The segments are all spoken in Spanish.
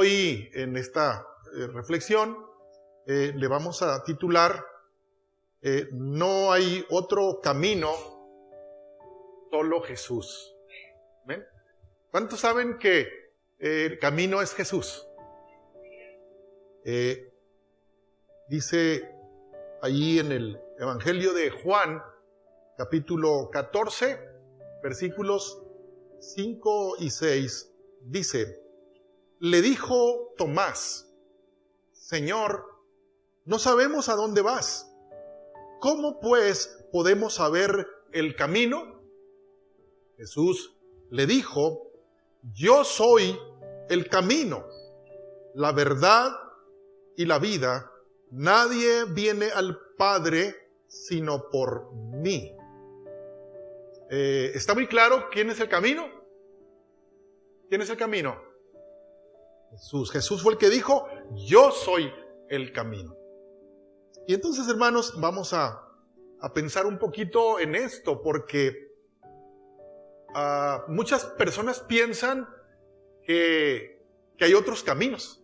Hoy en esta reflexión le vamos a titular No hay otro camino, solo Jesús. ¿Ven? ¿Cuántos saben que el camino es Jesús? Dice ahí en el Evangelio de Juan, capítulo 14, versículos 5 y 6, dice: le dijo Tomás, Señor, no sabemos a dónde vas. ¿Cómo pues podemos saber el camino? Jesús le dijo: yo soy el camino, la verdad y la vida. Nadie viene al Padre sino por mí. ¿Está muy claro quién es el camino? ¿Quién es el camino? Jesús. Jesús fue el que dijo: yo soy el camino. Y entonces, hermanos, vamos a pensar un poquito en esto, porque muchas personas piensan que hay otros caminos.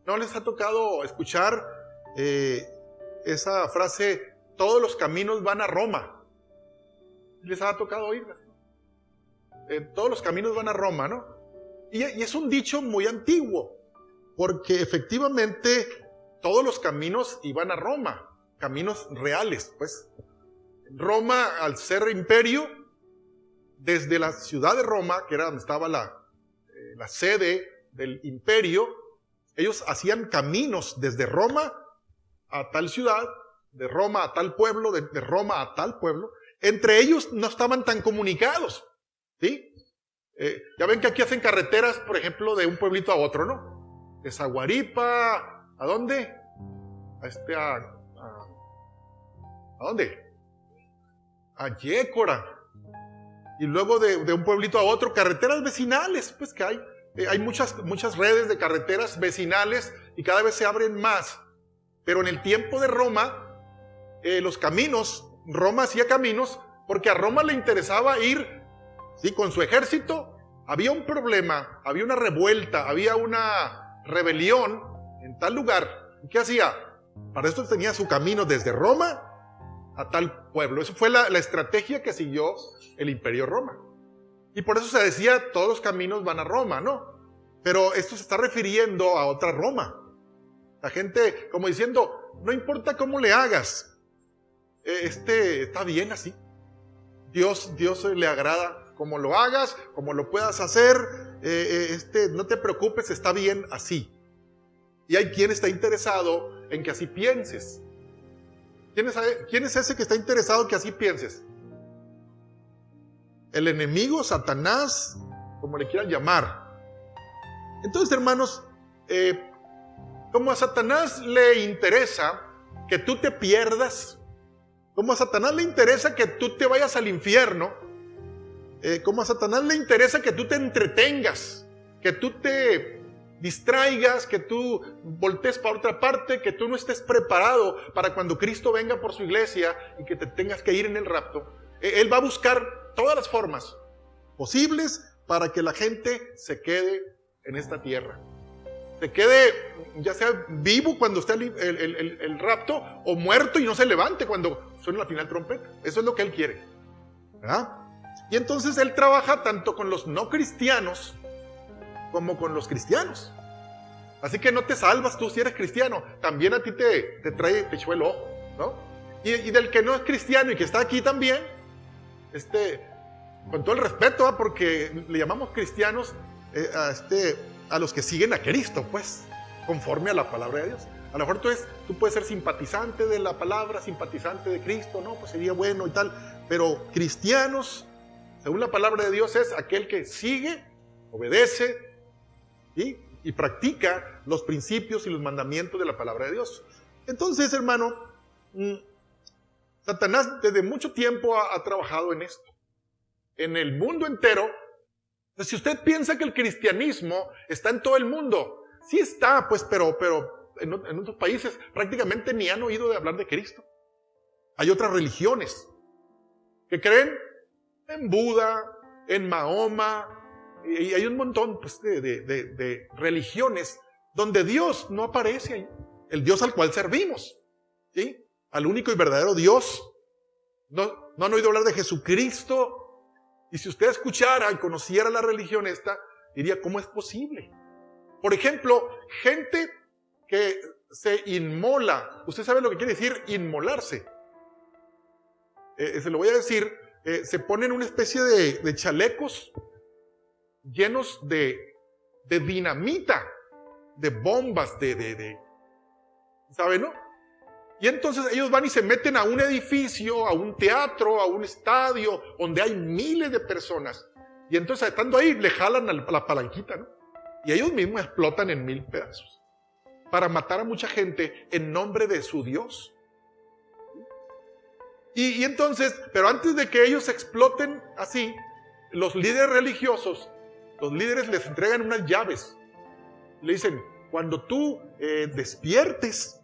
¿No les ha tocado escuchar esa frase, todos los caminos van a Roma? ¿Les ha tocado oírla? Todos los caminos van a Roma, ¿no? Y es un dicho muy antiguo, porque efectivamente todos los caminos iban a Roma, caminos reales, pues. Roma, al ser imperio, desde la ciudad de Roma, que era donde estaba la sede del imperio, ellos hacían caminos desde Roma a tal ciudad, de Roma a tal pueblo, de Roma a tal pueblo. Entre ellos no estaban tan comunicados, ¿sí? Ya ven que aquí hacen carreteras, por ejemplo, de un pueblito a otro, ¿no? De Zaguaripa, ¿a dónde? ¿A dónde? A Yécora. Y luego de un pueblito a otro, carreteras vecinales, pues que hay. Hay muchas redes de carreteras vecinales y cada vez se abren más. Pero en el tiempo de Roma, los caminos, Roma hacía caminos porque a Roma le interesaba ir, sí, con su ejército. Había un problema, había una revuelta, había una rebelión en tal lugar. ¿Qué hacía? Para esto tenía su camino desde Roma a tal pueblo. Eso fue la estrategia que siguió el Imperio Roma. Y por eso se decía, todos los caminos van a Roma, ¿no? Pero esto se está refiriendo a otra Roma. La gente como diciendo, no importa cómo le hagas, está bien así. Dios le agrada como lo hagas, como lo puedas hacer, no te preocupes, está bien así. Y hay quien está interesado en que así pienses. ¿Quién es ese que está interesado en que así pienses? El enemigo, Satanás, como le quieran llamar. Entonces, hermanos, como a Satanás le interesa que tú te pierdas, como a Satanás le interesa que tú te vayas al infierno, como a Satanás le interesa que tú te entretengas, que tú te distraigas, que tú voltees para otra parte, que tú no estés preparado para cuando Cristo venga por su iglesia y que te tengas que ir en el rapto. Él va a buscar todas las formas posibles para que la gente se quede en esta tierra. Se quede ya sea vivo cuando esté el rapto o muerto y no se levante cuando suene la final trompeta. Eso es lo que Él quiere, ¿verdad? Y entonces Él trabaja tanto con los no cristianos como con los cristianos. Así que no te salvas tú si eres cristiano, también a ti te echó el ojo, ¿no? Y del que no es cristiano y que está aquí también, con todo el respeto, porque le llamamos cristianos a los que siguen a Cristo, pues, conforme a la palabra de Dios. A lo mejor tú puedes ser simpatizante de la palabra, simpatizante de Cristo, no, pues sería bueno y tal, pero cristianos, según la palabra de Dios, es aquel que sigue, obedece y practica los principios y los mandamientos de la palabra de Dios. Entonces, hermano, Satanás desde mucho tiempo ha trabajado en esto. En el mundo entero. Si usted piensa que el cristianismo está en todo el mundo, sí está, pues, pero en otros países prácticamente ni han oído de hablar de Cristo. Hay otras religiones que creen en Buda, en Mahoma, Y hay un montón pues, de religiones donde Dios no aparece ahí. El Dios al cual servimos, ¿sí? Al único y verdadero Dios. No han oído hablar de Jesucristo. Y si usted escuchara y conociera la religión esta, diría, ¿cómo es posible? Por ejemplo, gente que se inmola. ¿Usted sabe lo que quiere decir inmolarse? Se lo voy a decir. Se ponen una especie de chalecos llenos de dinamita, de bombas, ¿sabe, no? Y entonces ellos van y se meten a un edificio, a un teatro, a un estadio, donde hay miles de personas. Y entonces estando ahí, le jalan a la palanquita, ¿no? Y ellos mismos explotan en 1000 pedazos. Para matar a mucha gente en nombre de su Dios. Y entonces, pero antes de que ellos exploten así, los líderes religiosos, los líderes les entregan unas llaves. Le dicen, cuando tú despiertes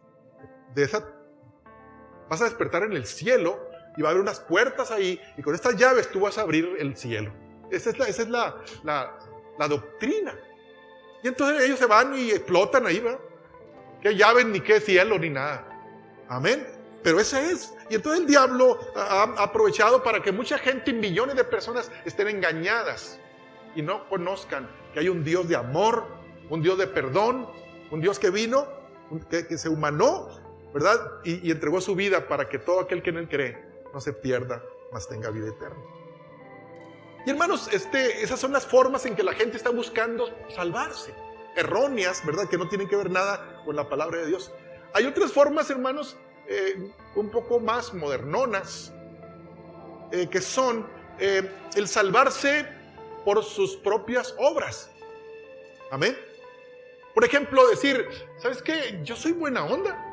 de esa, vas a despertar en el cielo y va a haber unas puertas ahí y con estas llaves tú vas a abrir el cielo. Esa es la doctrina. Y entonces ellos se van y explotan ahí, ¿verdad? Qué llaves, ni qué cielo, ni nada. Amén. Pero ese es. Y entonces el diablo ha aprovechado para que mucha gente y millones de personas estén engañadas y no conozcan que hay un Dios de amor, un Dios de perdón, un Dios que vino, que se humanó, ¿verdad? Y entregó su vida para que todo aquel que en él cree no se pierda, mas tenga vida eterna. Y hermanos, esas son las formas en que la gente está buscando salvarse. Erróneas, ¿verdad? Que no tienen que ver nada con la palabra de Dios. Hay otras formas, hermanos, un poco más modernonas, que son el salvarse por sus propias obras. Amén. Por ejemplo, decir, ¿sabes qué? Yo soy buena onda.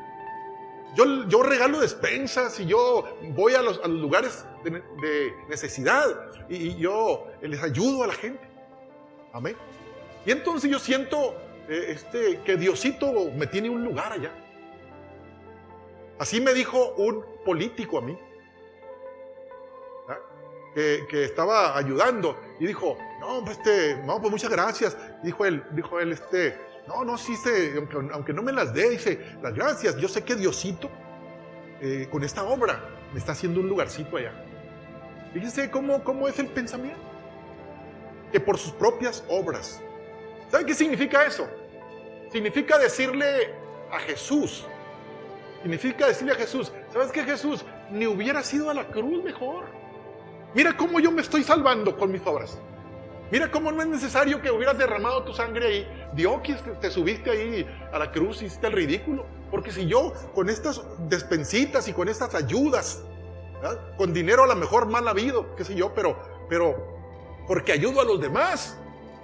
Yo regalo despensas y yo voy a los lugares de necesidad y yo les ayudo a la gente. Amén. Y entonces yo siento que Diosito me tiene un lugar allá. Así me dijo un político a mí, que estaba ayudando y dijo, no, pues muchas gracias. Dijo él, sí, aunque no me las dé, dice, las gracias, yo sé que Diosito con esta obra me está haciendo un lugarcito allá. Fíjense cómo es el pensamiento, que por sus propias obras. ¿Saben qué significa eso? Significa decirle a Jesús, ¿sabes qué, Jesús? Ni hubiera sido a la cruz mejor. Mira cómo yo me estoy salvando con mis obras. Mira cómo no es necesario que hubieras derramado tu sangre ahí. Dios, que te subiste ahí a la cruz y hiciste el ridículo. Porque si yo con estas despensitas y con estas ayudas, ¿verdad? Con dinero a lo mejor mal habido, qué sé yo, pero porque ayudo a los demás,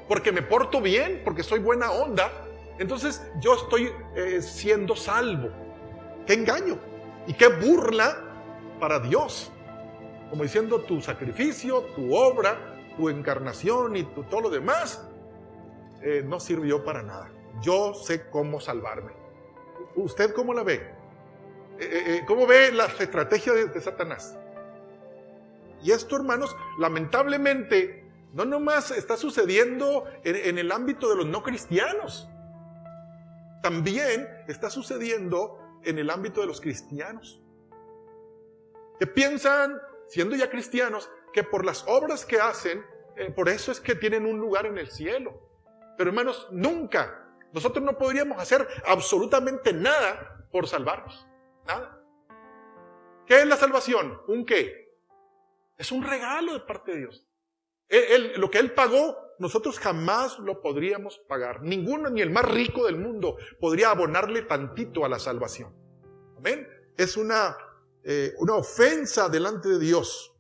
porque me porto bien, porque soy buena onda, entonces yo estoy siendo salvo. ¡Qué engaño! Y qué burla para Dios. Como diciendo, tu sacrificio, tu obra, tu encarnación y todo lo demás no sirvió para nada. Yo sé cómo salvarme. ¿Usted cómo la ve? ¿Cómo ve las estrategias de Satanás? Y esto, hermanos, lamentablemente, no nomás está sucediendo en el ámbito de los no cristianos. También está sucediendo en el ámbito de los cristianos, que piensan, siendo ya cristianos, que por las obras que hacen, por eso es que tienen un lugar en el cielo. Pero hermanos, nunca, nosotros no podríamos hacer absolutamente nada por salvarnos, nada. ¿Qué es la salvación? ¿Un qué? Es un regalo de parte de Dios. Lo que Él pagó, nosotros jamás lo podríamos pagar. Ninguno, ni el más rico del mundo, podría abonarle tantito a la salvación. Amén. Es una ofensa delante de Dios.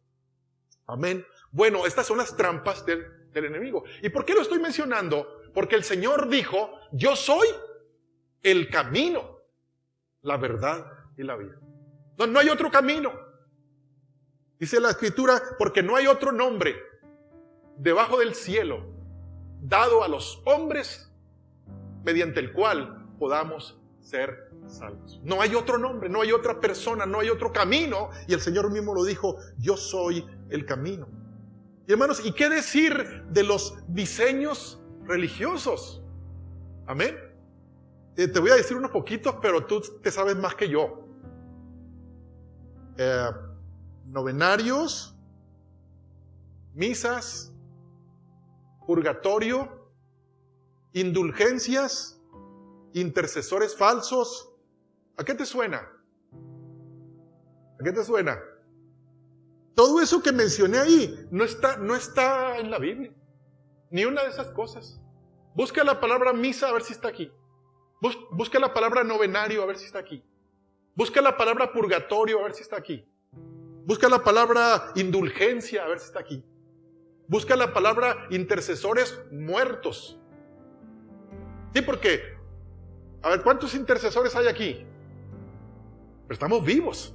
Amén. Bueno, estas son las trampas del enemigo. ¿Y por qué lo estoy mencionando? Porque el Señor dijo, yo soy el camino, la verdad y la vida. No hay otro camino. Dice la Escritura, porque no hay otro nombre debajo del cielo dado a los hombres mediante el cual podamos ser salvos. No hay otro nombre, no hay otra persona, no hay otro camino. Y el Señor mismo lo dijo, yo soy el camino. Y hermanos, ¿y qué decir de los diseños religiosos? Amén. Te voy a decir unos poquitos, pero tú te sabes más que yo. Novenarios, misas, purgatorio, indulgencias, intercesores falsos. ¿A qué te suena? ¿A qué te suena? Todo eso que mencioné ahí no está en la Biblia. Ni una de esas cosas. Busca la palabra misa a ver si está aquí. Busca la palabra novenario a ver si está aquí. Busca la palabra purgatorio a ver si está aquí. Busca la palabra indulgencia a ver si está aquí. Busca la palabra intercesores muertos. Sí, porque, a ver, ¿cuántos intercesores hay aquí? Pero estamos vivos.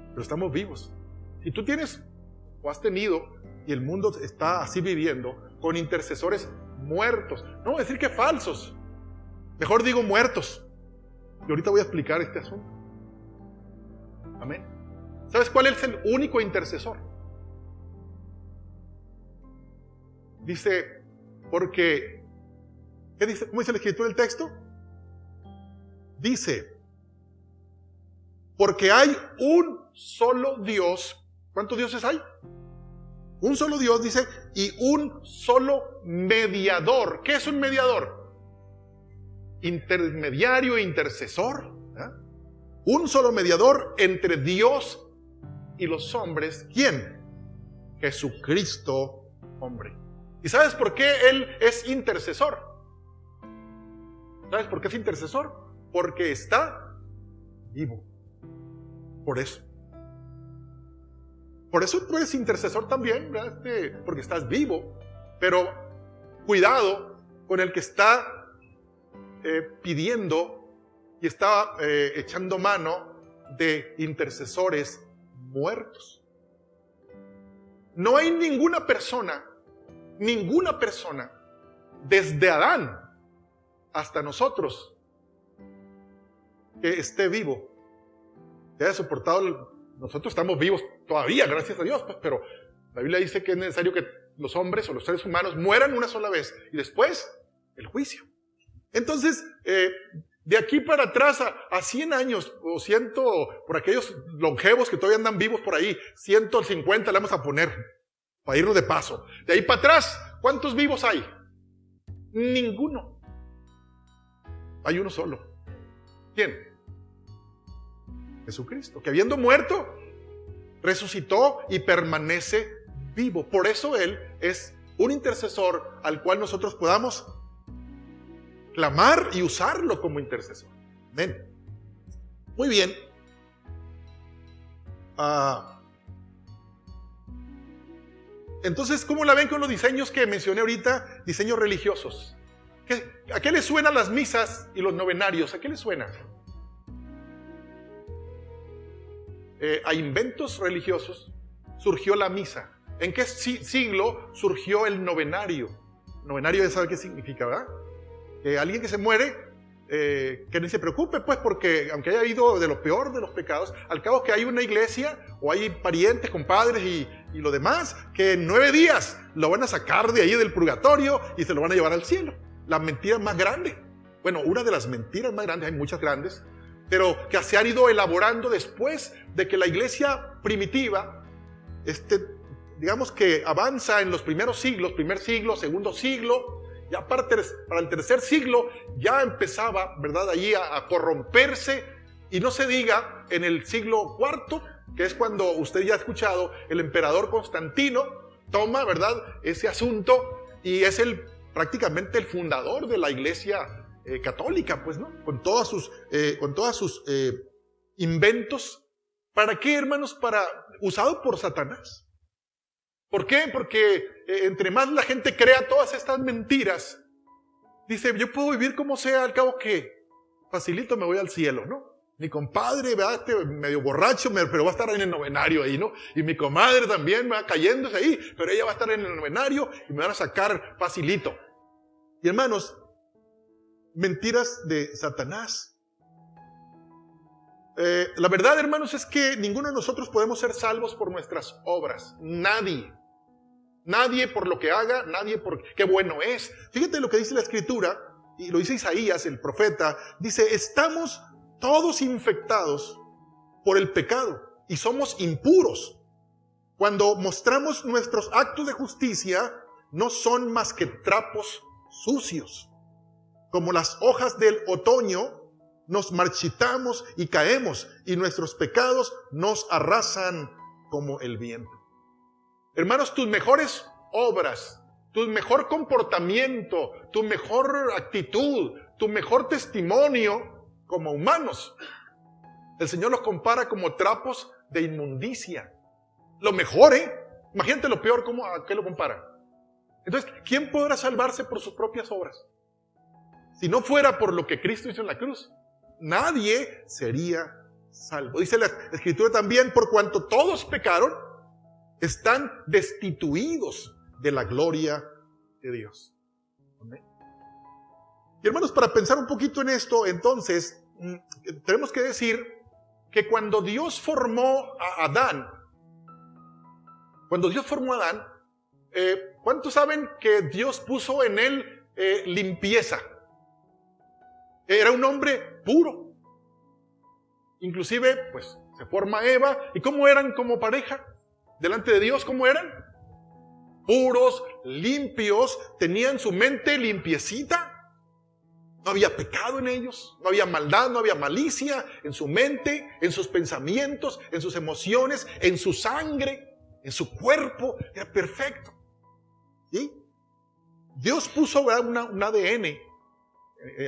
Pero estamos vivos. Si tú tienes o has tenido, y el mundo está así viviendo, con intercesores muertos, no voy a decir que falsos, mejor digo muertos. Y ahorita voy a explicar este asunto. Amén. ¿Sabes cuál es el único intercesor? Dice, porque, ¿qué dice? ¿Cómo dice la escritura del texto? Dice, porque hay un solo Dios. ¿Cuántos dioses hay? Un solo Dios, dice, y un solo mediador. ¿Qué es un mediador? Intermediario, intercesor. ¿Eh? Un solo mediador entre Dios y los hombres. ¿Quién? Jesucristo, hombre. ¿Y sabes por qué Él es intercesor? ¿Sabes por qué es intercesor? Porque está vivo. Por eso. Por eso tú eres intercesor también, ¿verdad? Porque estás vivo. Pero cuidado con el que está pidiendo y está echando mano de intercesores muertos. No hay ninguna persona, desde Adán hasta nosotros, que esté vivo, que haya soportado. Nosotros estamos vivos todavía, gracias a Dios, pues, pero la Biblia dice que es necesario que los hombres o los seres humanos mueran una sola vez y después el juicio. Entonces, de aquí para atrás a 100 años, o 100, por aquellos longevos que todavía andan vivos por ahí, 150 le vamos a poner, para irnos de paso. De ahí para atrás, ¿cuántos vivos hay? Ninguno. Hay uno solo. ¿Quién? Jesucristo, que habiendo muerto, resucitó y permanece vivo. Por eso Él es un intercesor al cual nosotros podamos clamar y usarlo como intercesor. Amén. Muy bien. Entonces, ¿cómo la ven con los diseños que mencioné ahorita? Diseños religiosos. ¿A qué les suenan las misas y los novenarios? ¿A qué les suena? A inventos religiosos surgió la misa. ¿En qué siglo surgió el novenario? Novenario ya sabe qué significa, ¿verdad? Que alguien que se muere, que ni se preocupe, pues, porque aunque haya ido de lo peor de los pecados, al cabo que hay una iglesia o hay parientes, compadres y lo demás, que en 9 días lo van a sacar de ahí del purgatorio y se lo van a llevar al cielo. La mentira más grande. Bueno, una de las mentiras más grandes, hay muchas grandes, pero que se han ido elaborando después de que la iglesia primitiva, digamos que avanza en los primeros siglos, primer siglo, segundo siglo, ya para el tercer siglo ya empezaba, ¿verdad?, allí a corromperse, y no se diga en el siglo IV, que es cuando usted ya ha escuchado, el emperador Constantino toma, ¿verdad?, ese asunto y es prácticamente el fundador de la iglesia católica, pues, ¿no? Con todos sus inventos. ¿Para qué, hermanos? Usado por Satanás. ¿Por qué? Porque entre más la gente crea todas estas mentiras, dice, yo puedo vivir como sea, al cabo que facilito me voy al cielo, ¿no? Mi compadre, ¿verdad?, medio borracho, pero va a estar en el novenario ahí, ¿no? Y mi comadre también va cayéndose ahí, pero ella va a estar en el novenario y me van a sacar facilito. Y hermanos, mentiras de Satanás. La verdad, hermanos, es que ninguno de nosotros podemos ser salvos por nuestras obras. Nadie. Nadie por lo que haga, nadie por qué bueno es. Fíjate lo que dice la Escritura, y lo dice Isaías, el profeta. Dice, estamos todos infectados por el pecado y somos impuros. Cuando mostramos nuestros actos de justicia, no son más que trapos sucios. Como las hojas del otoño, nos marchitamos y caemos, y nuestros pecados nos arrasan como el viento. Hermanos, tus mejores obras, tu mejor comportamiento, tu mejor actitud, tu mejor testimonio como humanos, el Señor los compara como trapos de inmundicia. Lo mejor, imagínate lo peor, ¿a qué lo compara? Entonces, ¿quién podrá salvarse por sus propias obras? Si no fuera por lo que Cristo hizo en la cruz, nadie sería salvo. Dice la Escritura también, por cuanto todos pecaron, están destituidos de la gloria de Dios. Amén. Y hermanos, para pensar un poquito en esto, entonces, tenemos que decir que cuando Dios formó a Adán, ¿cuántos saben que Dios puso en él limpieza? Era un hombre puro. Inclusive, pues, se forma Eva. ¿Y cómo eran como pareja? Delante de Dios, ¿cómo eran? Puros, limpios, tenían su mente limpiecita. No había pecado en ellos, no había maldad, no había malicia en su mente, en sus pensamientos, en sus emociones, en su sangre, en su cuerpo. Era perfecto. ¿Sí? Dios puso un ADN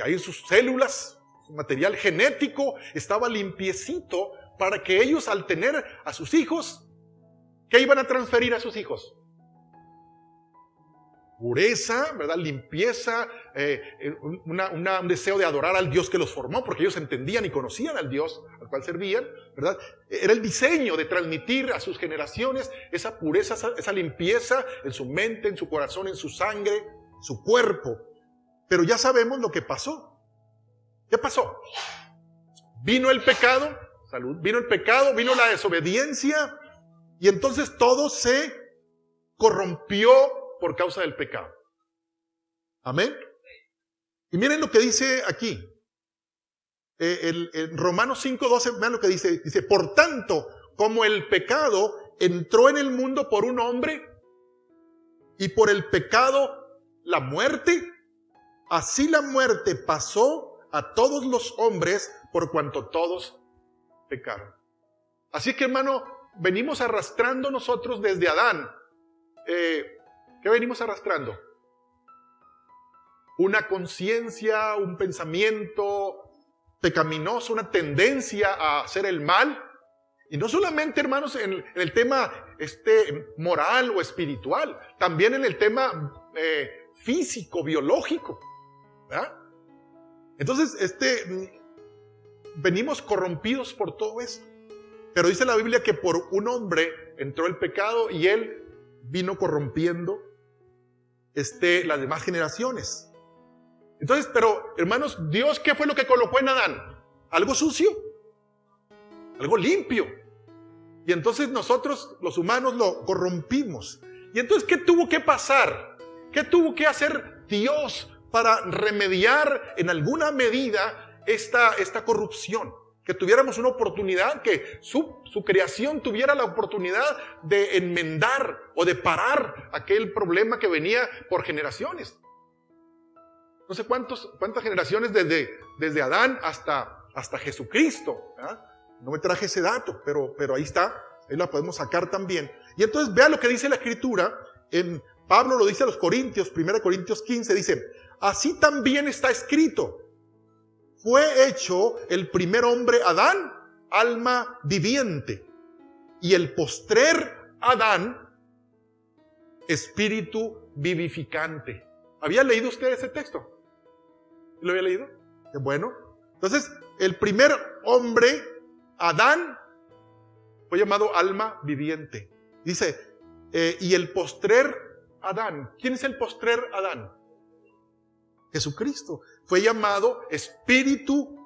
ahí en sus células, su material genético estaba limpiecito para que ellos, al tener a sus hijos, ¿qué iban a transferir a sus hijos? Pureza, ¿verdad? Limpieza, un deseo de adorar al Dios que los formó, porque ellos entendían y conocían al Dios al cual servían, ¿verdad? Era el diseño de transmitir a sus generaciones esa pureza, esa limpieza en su mente, en su corazón, en su sangre, su cuerpo. Pero ya sabemos lo que pasó. ¿Qué pasó? Vino el pecado, vino la desobediencia, y entonces todo se corrompió por causa del pecado. Amén. Y miren lo que dice aquí. En Romanos 5:12, vean lo que dice. Dice, por tanto, como el pecado entró en el mundo por un hombre, y por el pecado la muerte, así la muerte pasó a todos los hombres por cuanto todos pecaron. Así que, hermano, venimos arrastrando nosotros desde Adán. ¿Qué venimos arrastrando? Una conciencia, un pensamiento pecaminoso, una tendencia a hacer el mal. Y no solamente, hermanos, en el tema moral o espiritual, también en el tema físico, biológico, ¿verdad? Entonces, venimos corrompidos por todo esto. Pero dice la Biblia que por un hombre entró el pecado y él vino corrompiendo las demás generaciones. Entonces, pero hermanos, Dios, ¿qué fue lo que colocó en Adán? ¿Algo sucio? ¿Algo limpio? Y entonces nosotros, los humanos, lo corrompimos. Y entonces, ¿qué tuvo que pasar? ¿Qué tuvo que hacer Dios para remediar en alguna medida esta corrupción? Que tuviéramos una oportunidad, que su creación tuviera la oportunidad de enmendar o de parar aquel problema que venía por generaciones. No sé cuántas generaciones desde Adán hasta Jesucristo, ¿verdad? No me traje ese dato, pero ahí está, ahí la podemos sacar también. Y entonces vea lo que dice la Escritura, Pablo lo dice a los Corintios, 1 Corintios 15, dice, así también está escrito, fue hecho el primer hombre Adán, alma viviente, y el postrer Adán, espíritu vivificante. ¿Había leído usted ese texto? ¿Lo había leído? Qué bueno. Entonces, el primer hombre, Adán, fue llamado alma viviente. Dice, y el postrer Adán. ¿Quién es el postrer Adán? Jesucristo. Fue llamado espíritu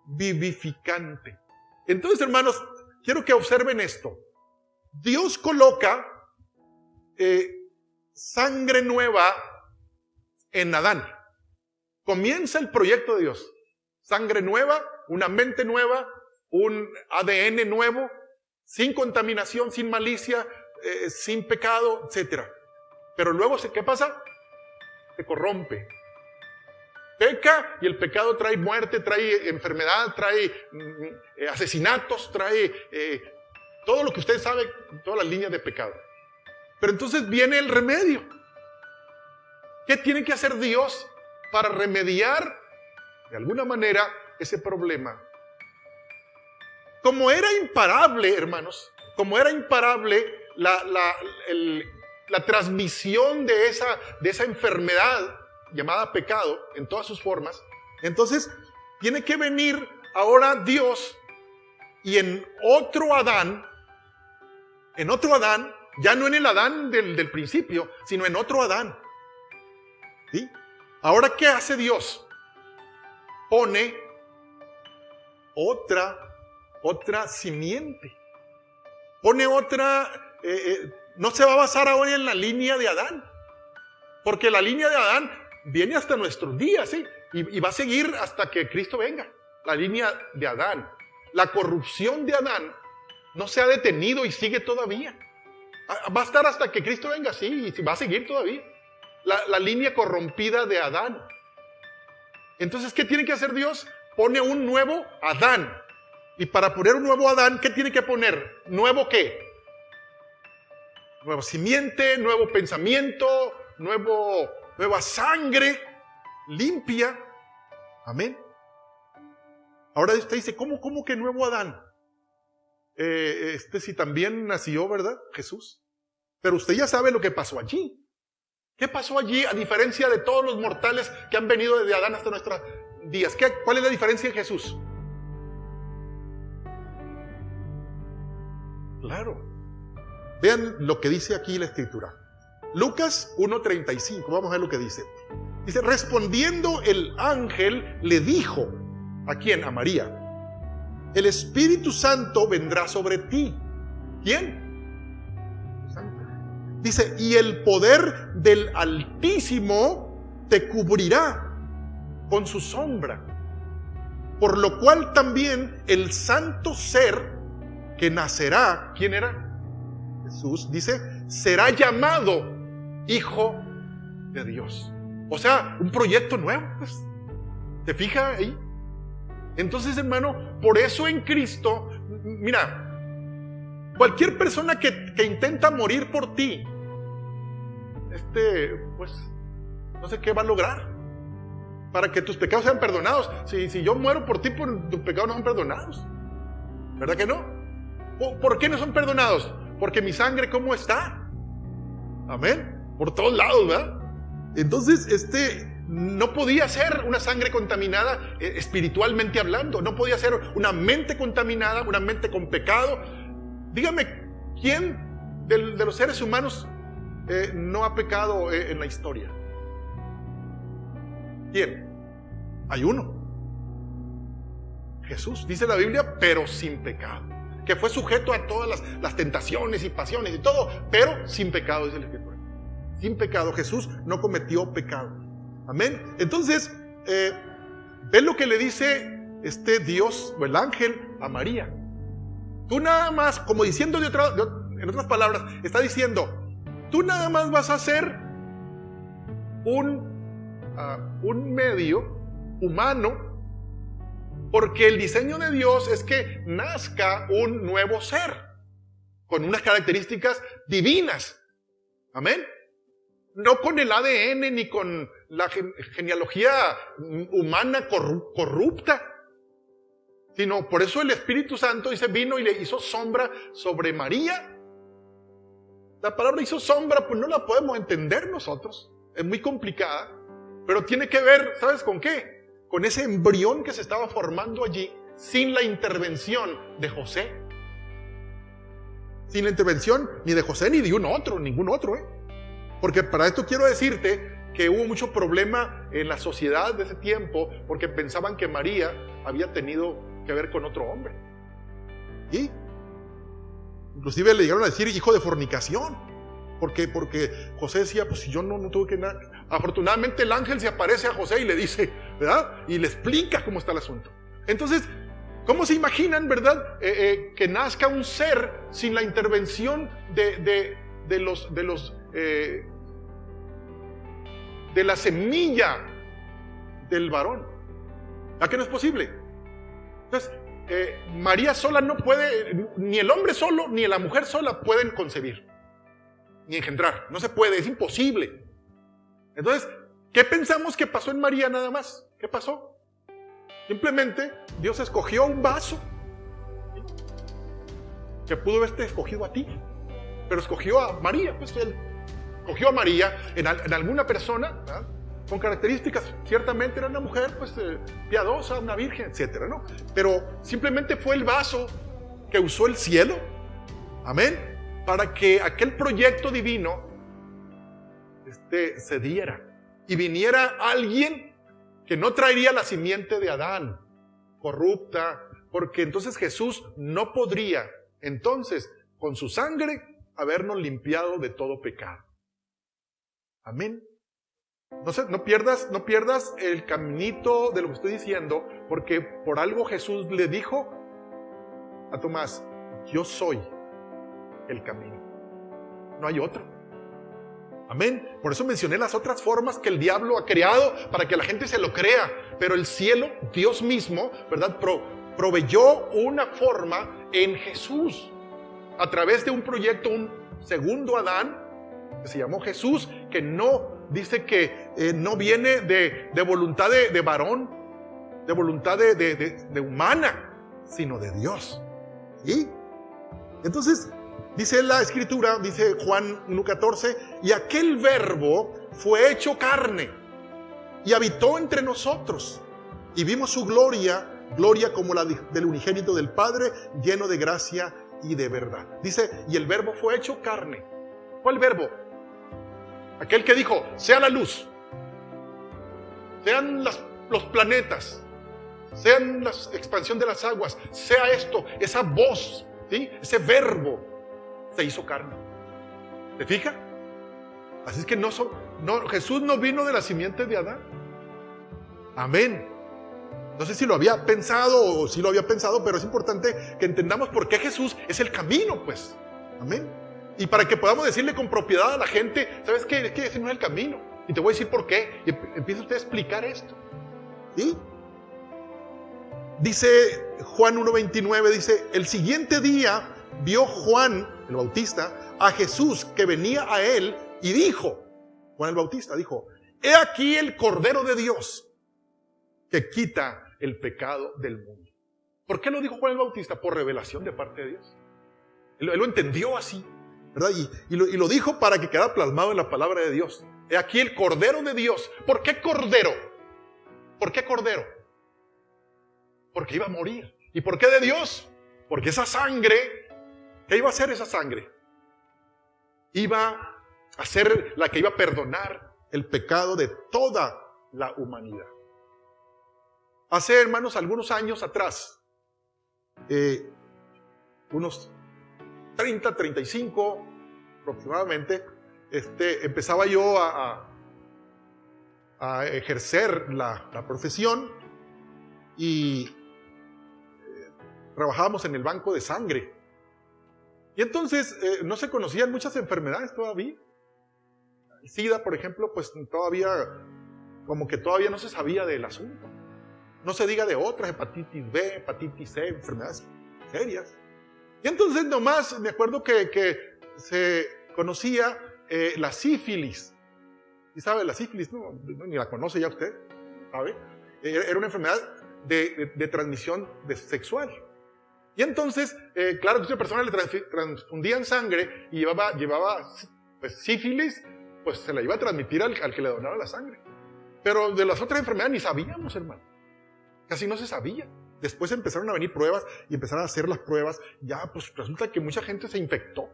vivificante. Entonces, hermanos, quiero que observen esto. Dios coloca sangre nueva en Adán. Comienza el proyecto de Dios. Sangre nueva, una mente nueva, un ADN nuevo, sin contaminación, sin malicia, sin pecado, etc. Pero luego, ¿qué pasa? Se corrompe. Peca y el pecado trae muerte, trae enfermedad, trae asesinatos, trae todo lo que usted sabe, todas las líneas de pecado. Pero entonces viene el remedio. ¿Qué tiene que hacer Dios para remediar de alguna manera ese problema? Como era imparable, hermanos, como era imparable la transmisión de esa enfermedad llamada pecado en todas sus formas, entonces tiene que venir ahora Dios y en otro Adán, ya no en el Adán del principio, sino en otro Adán. ¿Sí? Ahora, ¿qué hace Dios? Pone otra simiente. Pone otra, no se va a basar ahora en la línea de Adán, porque la línea de Adán viene hasta nuestros días, ¿sí? Y va a seguir hasta que Cristo venga. La línea de Adán. La corrupción de Adán no se ha detenido y sigue todavía. Va a estar hasta que Cristo venga, sí, y va a seguir todavía. La línea corrompida de Adán. Entonces, ¿qué tiene que hacer Dios? Pone un nuevo Adán. Y para poner un nuevo Adán, ¿qué tiene que poner? ¿Nuevo qué? Nueva simiente, nuevo pensamiento, nueva sangre limpia. Amén. Ahora usted dice, ¿cómo que nuevo Adán? Si también nació, ¿verdad? Jesús. Pero usted ya sabe lo que pasó allí. ¿Qué pasó allí a diferencia de todos los mortales que han venido desde Adán hasta nuestros días? ¿Cuál es la diferencia en Jesús? Claro. Vean lo que dice aquí la Escritura. Lucas 1:35, vamos a ver lo que dice. Dice, respondiendo el ángel le dijo, ¿a quién? A María. El Espíritu Santo vendrá sobre ti. ¿Quién? Dice, y el poder del Altísimo te cubrirá con su sombra. Por lo cual también el santo ser que nacerá, ¿quién era? Jesús, dice, será llamado Hijo de Dios. O sea, un proyecto nuevo, pues. ¿Te fija ahí? Entonces, hermano, por eso en Cristo, mira, cualquier persona que intenta morir por ti, pues, no sé qué va a lograr para que tus pecados sean perdonados. Si yo muero por ti, tus pecados no son perdonados. ¿Verdad que no? ¿Por qué no son perdonados? Porque mi sangre, ¿cómo está? Amén. Por todos lados, ¿verdad? Entonces, no podía ser una sangre contaminada espiritualmente hablando. No podía ser una mente contaminada, una mente con pecado. Dígame, ¿quién de los seres humanos no ha pecado en la historia? ¿Quién? Hay uno. Jesús, dice la Biblia, pero sin pecado. Que fue sujeto a todas las tentaciones y pasiones y todo, pero sin pecado, dice la Escritura. Sin pecado. Jesús no cometió pecado. Amén. Entonces, ve lo que le dice Dios o el ángel a María. Tú nada más, como diciendo en otras palabras, está diciendo, tú nada más vas a ser un medio humano, porque el diseño de Dios es que nazca un nuevo ser con unas características divinas. Amén. No con el ADN ni con la genealogía humana corrupta, sino por eso el Espíritu Santo dice, vino y le hizo sombra sobre María. La palabra hizo sombra, pues no la podemos entender nosotros, es muy complicada, pero tiene que ver, ¿sabes con qué? Con ese embrión que se estaba formando allí, sin la intervención de José. Sin la intervención ni de José ni de ningún otro, Porque para esto quiero decirte que hubo mucho problema en la sociedad de ese tiempo, porque pensaban que María había tenido que ver con otro hombre. ¿Sí? Inclusive le llegaron a decir hijo de fornicación. Porque José decía, pues si yo no tuve que nada. Afortunadamente el ángel se aparece a José y le dice, ¿verdad? Y le explica cómo está el asunto. Entonces, ¿cómo se imaginan, verdad? Que nazca un ser sin la intervención de la semilla del varón. ¿A qué no es posible? Entonces, María sola no puede, ni el hombre solo, ni la mujer sola pueden concebir, ni engendrar. No se puede, es imposible. Entonces, ¿qué pensamos que pasó en María nada más? ¿Qué pasó? Simplemente Dios escogió un vaso, ¿sí? Que pudo haberte escogido a ti, pero escogió a María, pues él escogió a María en alguna persona, ¿verdad? Con características, ciertamente era una mujer pues piadosa, una virgen, etcétera, ¿no? Pero simplemente fue el vaso que usó el cielo, amén, para que aquel proyecto divino se diera y viniera alguien que no traería la simiente de Adán, corrupta, porque entonces Jesús no podría, entonces, con su sangre, habernos limpiado de todo pecado. Amén. No pierdas el caminito de lo que estoy diciendo, porque por algo Jesús le dijo a Tomás, yo soy el camino. No hay otro. Amén. Por eso mencioné las otras formas que el diablo ha creado para que la gente se lo crea. Pero el cielo, Dios mismo, ¿verdad? Proveyó una forma en Jesús a través de un proyecto, un segundo Adán, que se llamó Jesús, que no dice que no viene de voluntad de varón, de voluntad de humana, sino de Dios. ¿Sí? Entonces, dice la Escritura, dice Juan 1:14, y aquel verbo fue hecho carne y habitó entre nosotros, y vimos su gloria como la del unigénito del Padre, lleno de gracia y de verdad. Dice, y el verbo fue hecho carne. ¿Cuál verbo? Aquel que dijo, sea la luz, sean los planetas, sean la expansión de las aguas, sea esto, esa voz, ¿sí? Ese verbo se hizo carne. ¿Te fijas? Así es que Jesús no vino de la simiente de Adán. Amén. No sé si lo había pensado o si lo había pensado, pero es importante que entendamos por qué Jesús es el camino, pues. Amén. Y para que podamos decirle con propiedad a la gente, ¿sabes qué? Es que ese no es el camino. Y te voy a decir por qué. Y empieza usted a explicar esto. ¿Sí? Dice Juan 1:29, dice, el siguiente día vio Juan, el Bautista, a Jesús que venía a él y dijo, Juan el Bautista dijo, he aquí el Cordero de Dios que quita el pecado del mundo. ¿Por qué lo dijo Juan el Bautista? Por revelación de parte de Dios. Él lo entendió así, ¿verdad? Y lo dijo para que quedara plasmado en la palabra de Dios. He aquí el Cordero de Dios. ¿Por qué Cordero? ¿Por qué Cordero? Porque iba a morir. ¿Y por qué de Dios? Porque esa sangre, ¿qué iba a hacer esa sangre? Iba a ser la que iba a perdonar el pecado de toda la humanidad. Hace, hermanos, algunos años atrás, unos 30, 35 aproximadamente, empezaba yo a ejercer la profesión y trabajábamos en el banco de sangre. Y entonces no se conocían muchas enfermedades todavía. El SIDA, por ejemplo, pues todavía no se sabía del asunto. No se diga de otras, hepatitis B, hepatitis C, enfermedades serias. Y entonces nomás me acuerdo que se conocía la sífilis. ¿Y sabe la sífilis? No, ni la conoce ya usted, ¿sabe? Era una enfermedad de transmisión sexual. Y entonces, claro que a una persona le transfundían sangre y llevaba pues, sífilis, pues se la iba a transmitir al que le donaba la sangre. Pero de las otras enfermedades ni sabíamos, hermano. Casi no se sabía. Después empezaron a venir pruebas y empezaron a hacer las pruebas. Ya, pues resulta que mucha gente se infectó.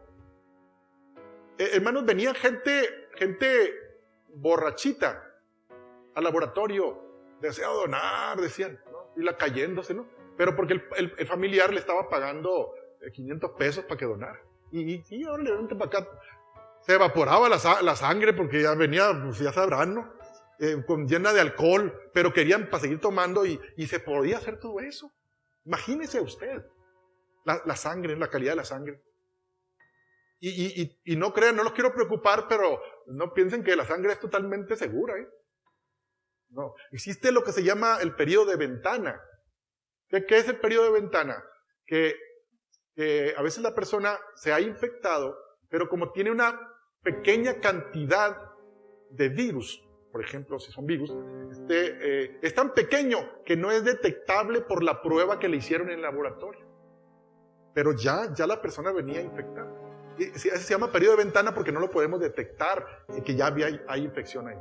Hermanos, venía gente borrachita al laboratorio, desea donar, decían, ¿no? Y la cayéndose, ¿no? Pero porque el familiar le estaba pagando 500 pesos para que donara. Y sí, ahora le vente para acá. Se evaporaba la sangre porque ya venía, pues ya sabrán, ¿no? Llena de alcohol, pero querían para seguir tomando y se podía hacer todo eso. Imagínese usted la sangre, la calidad de la sangre. Y no crean, no los quiero preocupar, pero no piensen que la sangre es totalmente segura, ¿eh? No, existe lo que se llama el periodo de ventana. ¿Qué es el periodo de ventana? Que a veces la persona se ha infectado, pero como tiene una pequeña cantidad de virus, por ejemplo, si son virus, es tan pequeño que no es detectable por la prueba que le hicieron en el laboratorio. Pero ya la persona venía infectada. Se llama periodo de ventana porque no lo podemos detectar que ya hay infección ahí.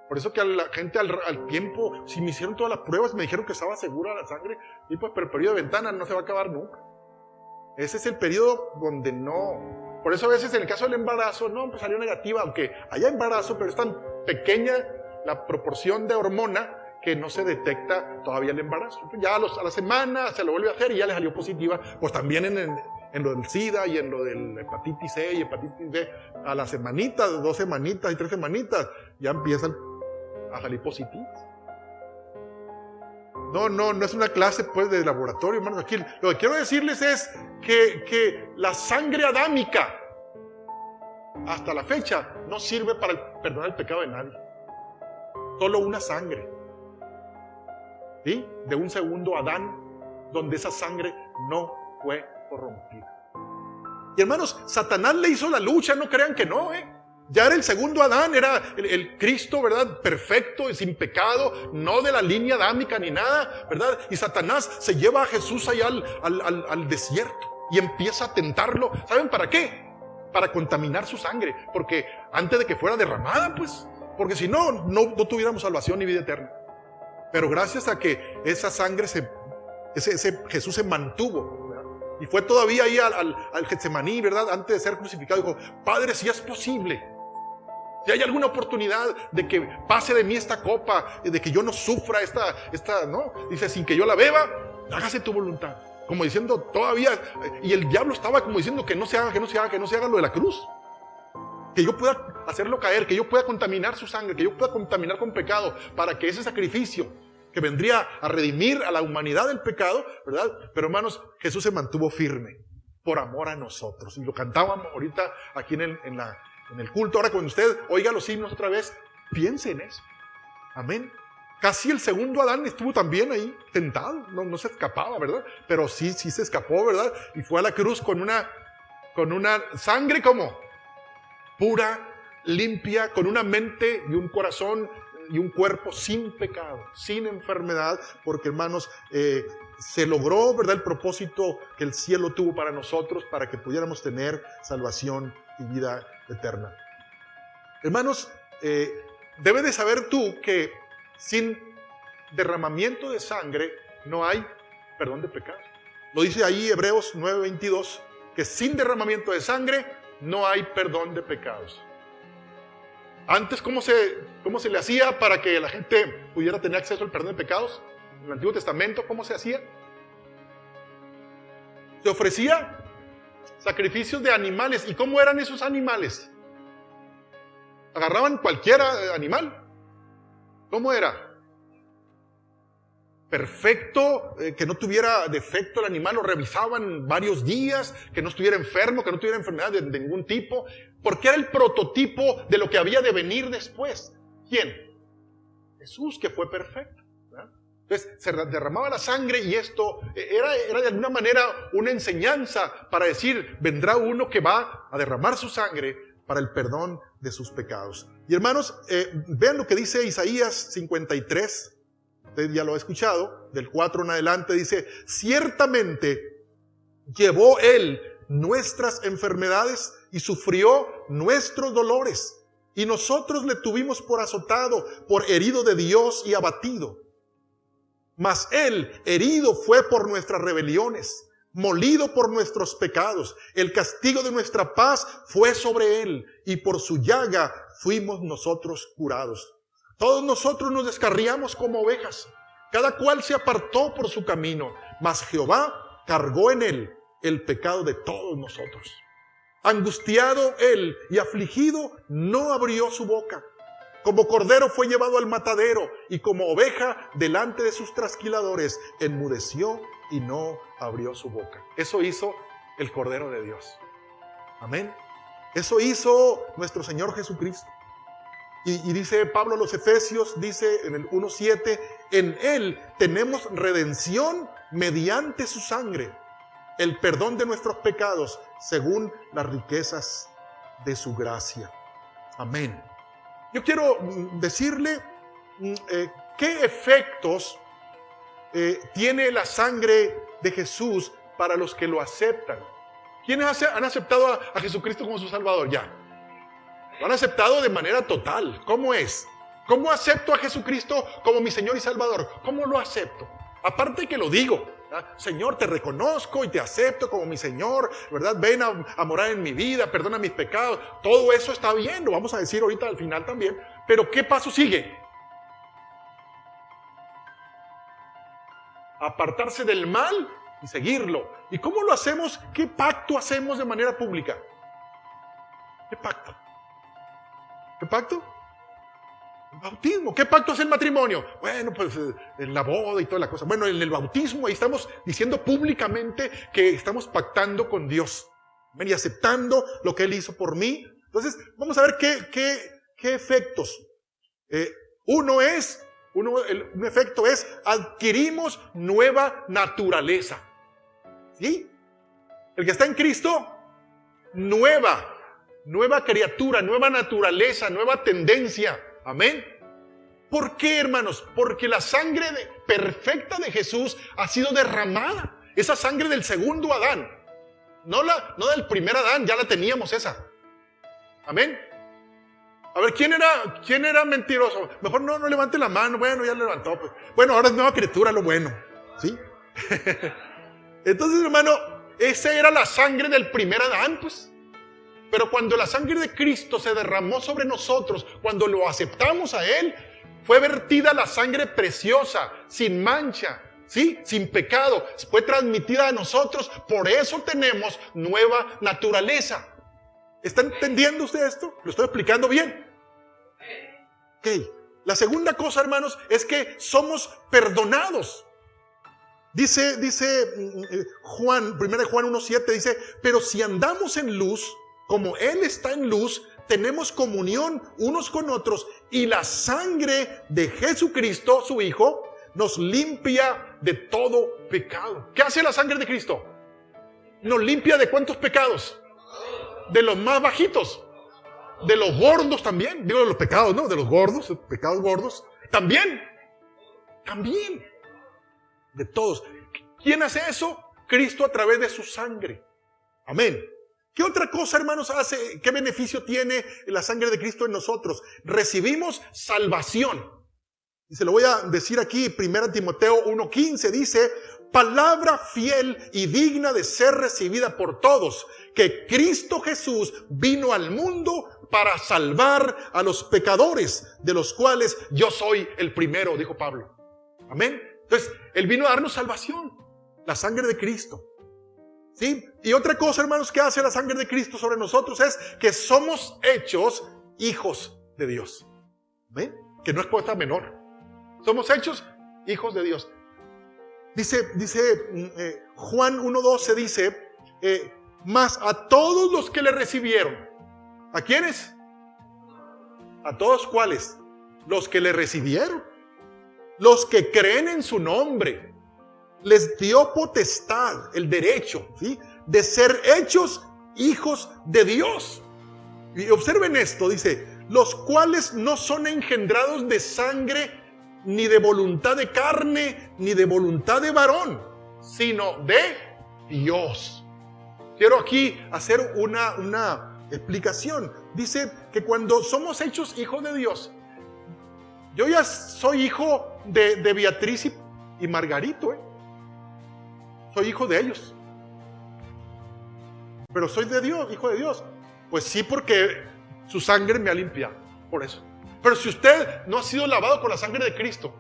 Por eso que a la gente al tiempo, si me hicieron todas las pruebas, me dijeron que estaba segura la sangre, y pues, pero el periodo de ventana no se va a acabar nunca. Ese es el periodo donde no. Por eso a veces en el caso del embarazo, no, pues salió negativa, aunque haya embarazo, pero es tan pequeña la proporción de hormona que no se detecta todavía el embarazo. Entonces ya a la semana se lo vuelve a hacer y ya le salió positiva, pues también en lo del SIDA y en lo del hepatitis C y hepatitis B, a las semanitas, 2 semanitas y 3 semanitas, ya empiezan a salir positivos. No es una clase pues de laboratorio, hermanos. Aquí lo que quiero decirles es que la sangre adámica hasta la fecha no sirve para perdonar el pecado de nadie. Solo una sangre, ¿sí? De un segundo Adán, donde esa sangre no fue corrompida. Y hermanos, Satanás le hizo la lucha, no crean que no, Ya era el segundo Adán, era el Cristo, ¿verdad? Perfecto y sin pecado, no de la línea adámica ni nada, ¿verdad? Y Satanás se lleva a Jesús allá al desierto y empieza a tentarlo. ¿Saben para qué? Para contaminar su sangre, porque antes de que fuera derramada, pues, porque si no tuviéramos salvación ni vida eterna. Pero gracias a que esa sangre ese Jesús se mantuvo, ¿verdad? Y fue todavía ahí al Getsemaní, ¿verdad? Antes de ser crucificado, dijo: Padre, si es posible, si hay alguna oportunidad de que pase de mí esta copa, de que yo no sufra esta, ¿no? Dice, sin que yo la beba, hágase tu voluntad. Como diciendo todavía, y el diablo estaba como diciendo que no se haga lo de la cruz. Que yo pueda hacerlo caer, que yo pueda contaminar su sangre, que yo pueda contaminar con pecado, para que ese sacrificio que vendría a redimir a la humanidad del pecado, ¿verdad? Pero hermanos, Jesús se mantuvo firme por amor a nosotros. Y lo cantábamos ahorita aquí en el culto. Ahora cuando usted oiga los himnos otra vez, piense en eso. Amén. Casi el segundo Adán estuvo también ahí tentado, no se escapaba, ¿verdad? Pero sí se escapó, ¿verdad? Y fue a la cruz con una sangre como pura, limpia, con una mente y un corazón y un cuerpo sin pecado, sin enfermedad, porque hermanos, se logró, ¿verdad?, el propósito que el cielo tuvo para nosotros, para que pudiéramos tener salvación y vida eterna. Hermanos, debes de saber tú que sin derramamiento de sangre no hay perdón de pecados. Lo dice ahí Hebreos 9:22, que sin derramamiento de sangre no hay perdón de pecados. Antes, ¿cómo se le hacía para que la gente pudiera tener acceso al perdón de pecados? En el Antiguo Testamento, ¿cómo se hacía? Se ofrecía sacrificios de animales. ¿Y cómo eran esos animales? Agarraban cualquier animal. ¿Cómo era? Perfecto, que no tuviera defecto el animal, lo revisaban varios días, que no estuviera enfermo, que no tuviera enfermedad de ningún tipo, porque era el prototipo de lo que había de venir después. ¿Quién? Jesús, que fue perfecto, ¿verdad? Entonces se derramaba la sangre y esto era de alguna manera una enseñanza para decir, vendrá uno que va a derramar su sangre para el perdón de sus pecados. Y hermanos, vean lo que dice Isaías 53. Usted ya lo ha escuchado, del 4 en adelante dice: ciertamente llevó Él nuestras enfermedades y sufrió nuestros dolores, y nosotros le tuvimos por azotado, por herido de Dios y abatido. Mas Él herido fue por nuestras rebeliones, molido por nuestros pecados. El castigo de nuestra paz fue sobre Él, y por su llaga fuimos nosotros curados. Todos nosotros nos descarriamos como ovejas, cada cual se apartó por su camino, mas Jehová cargó en Él el pecado de todos nosotros. Angustiado él y afligido, no abrió su boca. Como cordero fue llevado al matadero, y como oveja delante de sus trasquiladores, enmudeció y no abrió su boca. Eso hizo el Cordero de Dios. Amén. Eso hizo nuestro Señor Jesucristo. Y dice Pablo a los Efesios, dice en el 1:7, en Él tenemos redención mediante su sangre, el perdón de nuestros pecados, según las riquezas de su gracia. Amén. Yo quiero decirle qué efectos tiene la sangre de Jesús para los que lo aceptan. ¿Quiénes han aceptado a Jesucristo como su Salvador? Ya. Lo han aceptado de manera total. ¿Cómo es? ¿Cómo acepto a Jesucristo como mi Señor y Salvador? ¿Cómo lo acepto? Aparte que lo digo, ¿verdad? Señor, te reconozco y te acepto como mi Señor, ¿verdad? Ven a morar en mi vida, perdona mis pecados. Todo eso está bien, lo vamos a decir ahorita al final también. Pero ¿qué paso sigue? Apartarse del mal y seguirlo. ¿Y cómo lo hacemos? ¿Qué pacto hacemos de manera pública? ¿Qué pacto? ¿Qué pacto? El bautismo. ¿Qué pacto hace el matrimonio? Bueno, pues en la boda y toda la cosa. Bueno, en el bautismo ahí estamos diciendo públicamente que estamos pactando con Dios y aceptando lo que Él hizo por mí. Entonces, vamos a ver qué efectos. Un efecto es adquirimos nueva naturaleza. ¿Sí? El que está en Cristo, nueva criatura, nueva naturaleza, nueva tendencia. Amén. ¿Por qué, hermanos? Porque la sangre perfecta de Jesús ha sido derramada. Esa sangre del segundo Adán. No del primer Adán, ya la teníamos esa. Amén. A ver, ¿quién era mentiroso? Mejor no levante la mano. Bueno, ya levantó. Pues. Bueno, ahora es nueva criatura, lo bueno. ¿Sí? Entonces, hermano, esa era la sangre del primer Adán, pues. Pero cuando la sangre de Cristo se derramó sobre nosotros, cuando lo aceptamos a Él, fue vertida la sangre preciosa, sin mancha, ¿sí? Sin pecado. Fue transmitida a nosotros, por eso tenemos nueva naturaleza. ¿Está entendiendo usted esto? ¿Lo estoy explicando bien? Ok. La segunda cosa, hermanos, es que somos perdonados. Dice Juan, 1 Juan 1:7, dice, pero si andamos en luz, como Él está en luz, tenemos comunión unos con otros, y la sangre de Jesucristo, su Hijo, nos limpia de todo pecado. ¿Qué hace la sangre de Cristo? Nos limpia de ¿cuántos pecados? De los más bajitos, de los gordos también, digo de los pecados, ¿no? De los gordos, pecados gordos, también, de todos. ¿Quién hace eso? Cristo a través de su sangre. Amén. ¿Qué otra cosa, hermanos, hace? ¿Qué beneficio tiene la sangre de Cristo en nosotros? Recibimos salvación. Y se lo voy a decir aquí, 1 Timoteo 1:15, dice, palabra fiel y digna de ser recibida por todos, que Cristo Jesús vino al mundo para salvar a los pecadores, de los cuales yo soy el primero, dijo Pablo. Amén. Entonces, Él vino a darnos salvación, la sangre de Cristo. ¿Sí? Y otra cosa, hermanos, que hace la sangre de Cristo sobre nosotros es que somos hechos hijos de Dios. ¿Ven? Que no es cosa menor. Somos hechos hijos de Dios. Dice Juan 1:12, dice, mas a todos los que le recibieron. ¿A quiénes? ¿A todos cuáles? Los que le recibieron. Los que creen en su nombre. Les dio potestad, el derecho, ¿sí?, de ser hechos hijos de Dios. Y observen esto, dice, los cuales no son engendrados de sangre, ni de voluntad de carne, ni de voluntad de varón, sino de Dios. Quiero aquí hacer una explicación. Dice que cuando somos hechos hijos de Dios, yo ya soy hijo de Beatriz y Margarito, soy hijo de ellos. Pero soy de Dios, hijo de Dios. Pues sí, porque su sangre me ha limpiado, por eso. Pero si usted no ha sido lavado con la sangre de Cristo,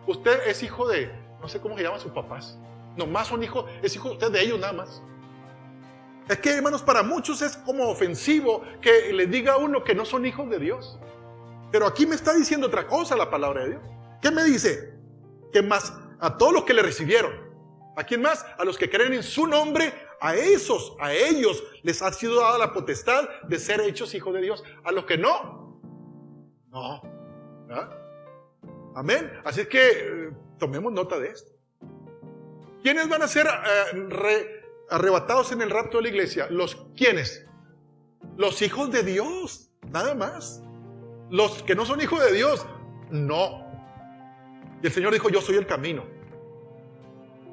usted es hijo de, no sé cómo se llaman sus papás. Nomás son hijos, es hijo usted de ellos nada más. Es que, hermanos, para muchos es como ofensivo que les diga a uno que no son hijos de Dios. Pero aquí me está diciendo otra cosa la palabra de Dios. ¿Qué me dice? Que más a todos los que le recibieron. ¿A quién más? A los que creen en su nombre, a ellos les ha sido dada la potestad de ser hechos hijos de Dios. A los que no. ¿Ah? Amén. Así es que tomemos nota de esto. ¿Quiénes van a ser arrebatados en el rapto de la iglesia? ¿Quiénes? Los hijos de Dios, nada más. Los que no son hijos de Dios, no. Y el Señor dijo, yo soy el camino.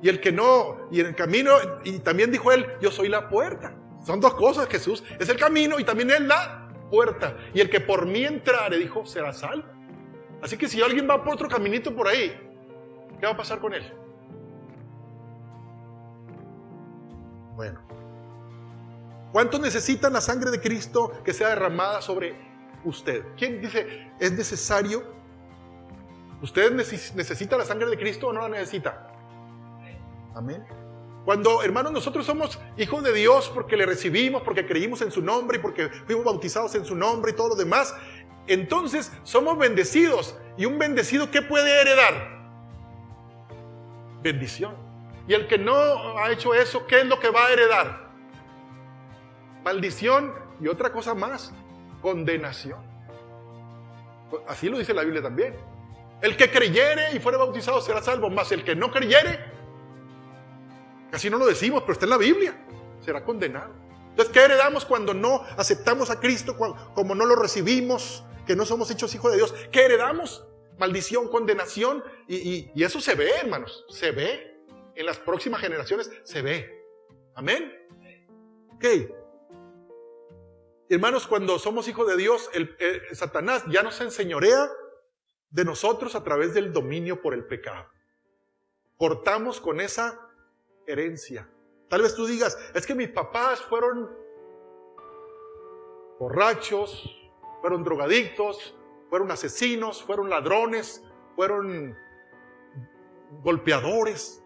Y el que no, y en el camino, y también dijo Él, yo soy la puerta. Son dos cosas, Jesús es el camino y también es la puerta. Y el que por mí entrare, dijo, será salvo. Así que si alguien va por otro caminito por ahí, ¿qué va a pasar con él? Bueno, ¿cuántos necesitan la sangre de Cristo que sea derramada sobre usted? ¿Quién dice es necesario? ¿Usted necesita la sangre de Cristo o no la necesita? Amén. Cuando, hermanos, nosotros somos hijos de Dios porque le recibimos, porque creímos en su nombre y porque fuimos bautizados en su nombre y todo lo demás, entonces somos bendecidos. ¿Y un bendecido qué puede heredar? Bendición. Y el que no ha hecho eso, ¿qué es lo que va a heredar? Maldición y otra cosa más, condenación. Así lo dice la Biblia también. El que creyere y fuere bautizado será salvo, mas el que no creyere, casi no lo decimos, pero está en la Biblia, será condenado. Entonces, ¿qué heredamos cuando no aceptamos a Cristo, como no lo recibimos, que no somos hechos hijos de Dios? ¿Qué heredamos? Maldición, condenación, y eso se ve, hermanos, se ve. En las próximas generaciones se ve. Amén. Ok. Hermanos, cuando somos hijos de Dios, Satanás ya no se enseñorea de nosotros a través del dominio por el pecado. Cortamos con esa herencia. Tal vez tú digas, es que mis papás fueron borrachos, fueron drogadictos, fueron asesinos, fueron ladrones, fueron golpeadores.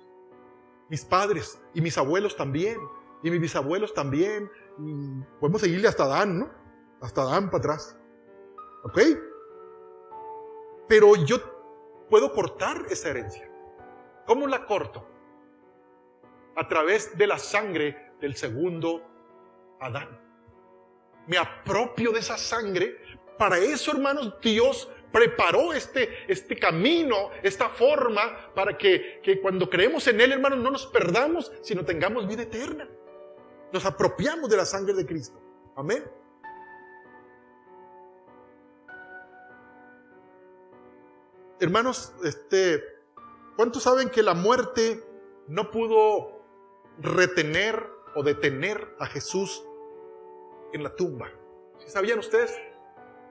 Mis padres y mis abuelos también, y mis bisabuelos también, y podemos seguirle hasta Adán, ¿no? Hasta Adán para atrás. ¿Ok? Pero yo puedo cortar esa herencia. ¿Cómo la corto? A través de la sangre del segundo Adán. Me apropio de esa sangre. Para eso, hermanos, Dios preparó este camino, esta forma, para que cuando creemos en Él, hermanos, no nos perdamos, sino tengamos vida eterna. Nos apropiamos de la sangre de Cristo. Amén. Hermanos, ¿cuántos saben que la muerte no pudo retener o detener a Jesús en la tumba? ¿Sí sabían ustedes?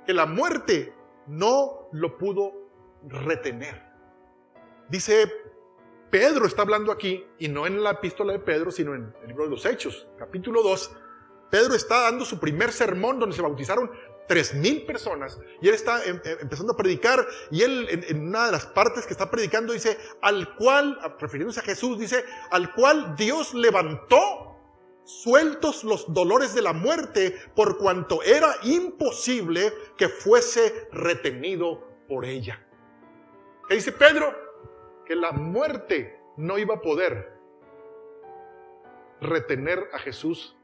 Que la muerte no lo pudo retener. Dice Pedro, está hablando aquí, y no en la epístola de Pedro, sino en el libro de los Hechos, capítulo 2. Pedro está dando su primer sermón donde se bautizaron 3,000 personas, y él está empezando a predicar, y él en una de las partes que está predicando dice, al cual, refiriéndose a Jesús, dice, al cual Dios levantó sueltos los dolores de la muerte, por cuanto era imposible que fuese retenido por ella. ¿Qué dice Pedro? Que la muerte no iba a poder retener a Jesús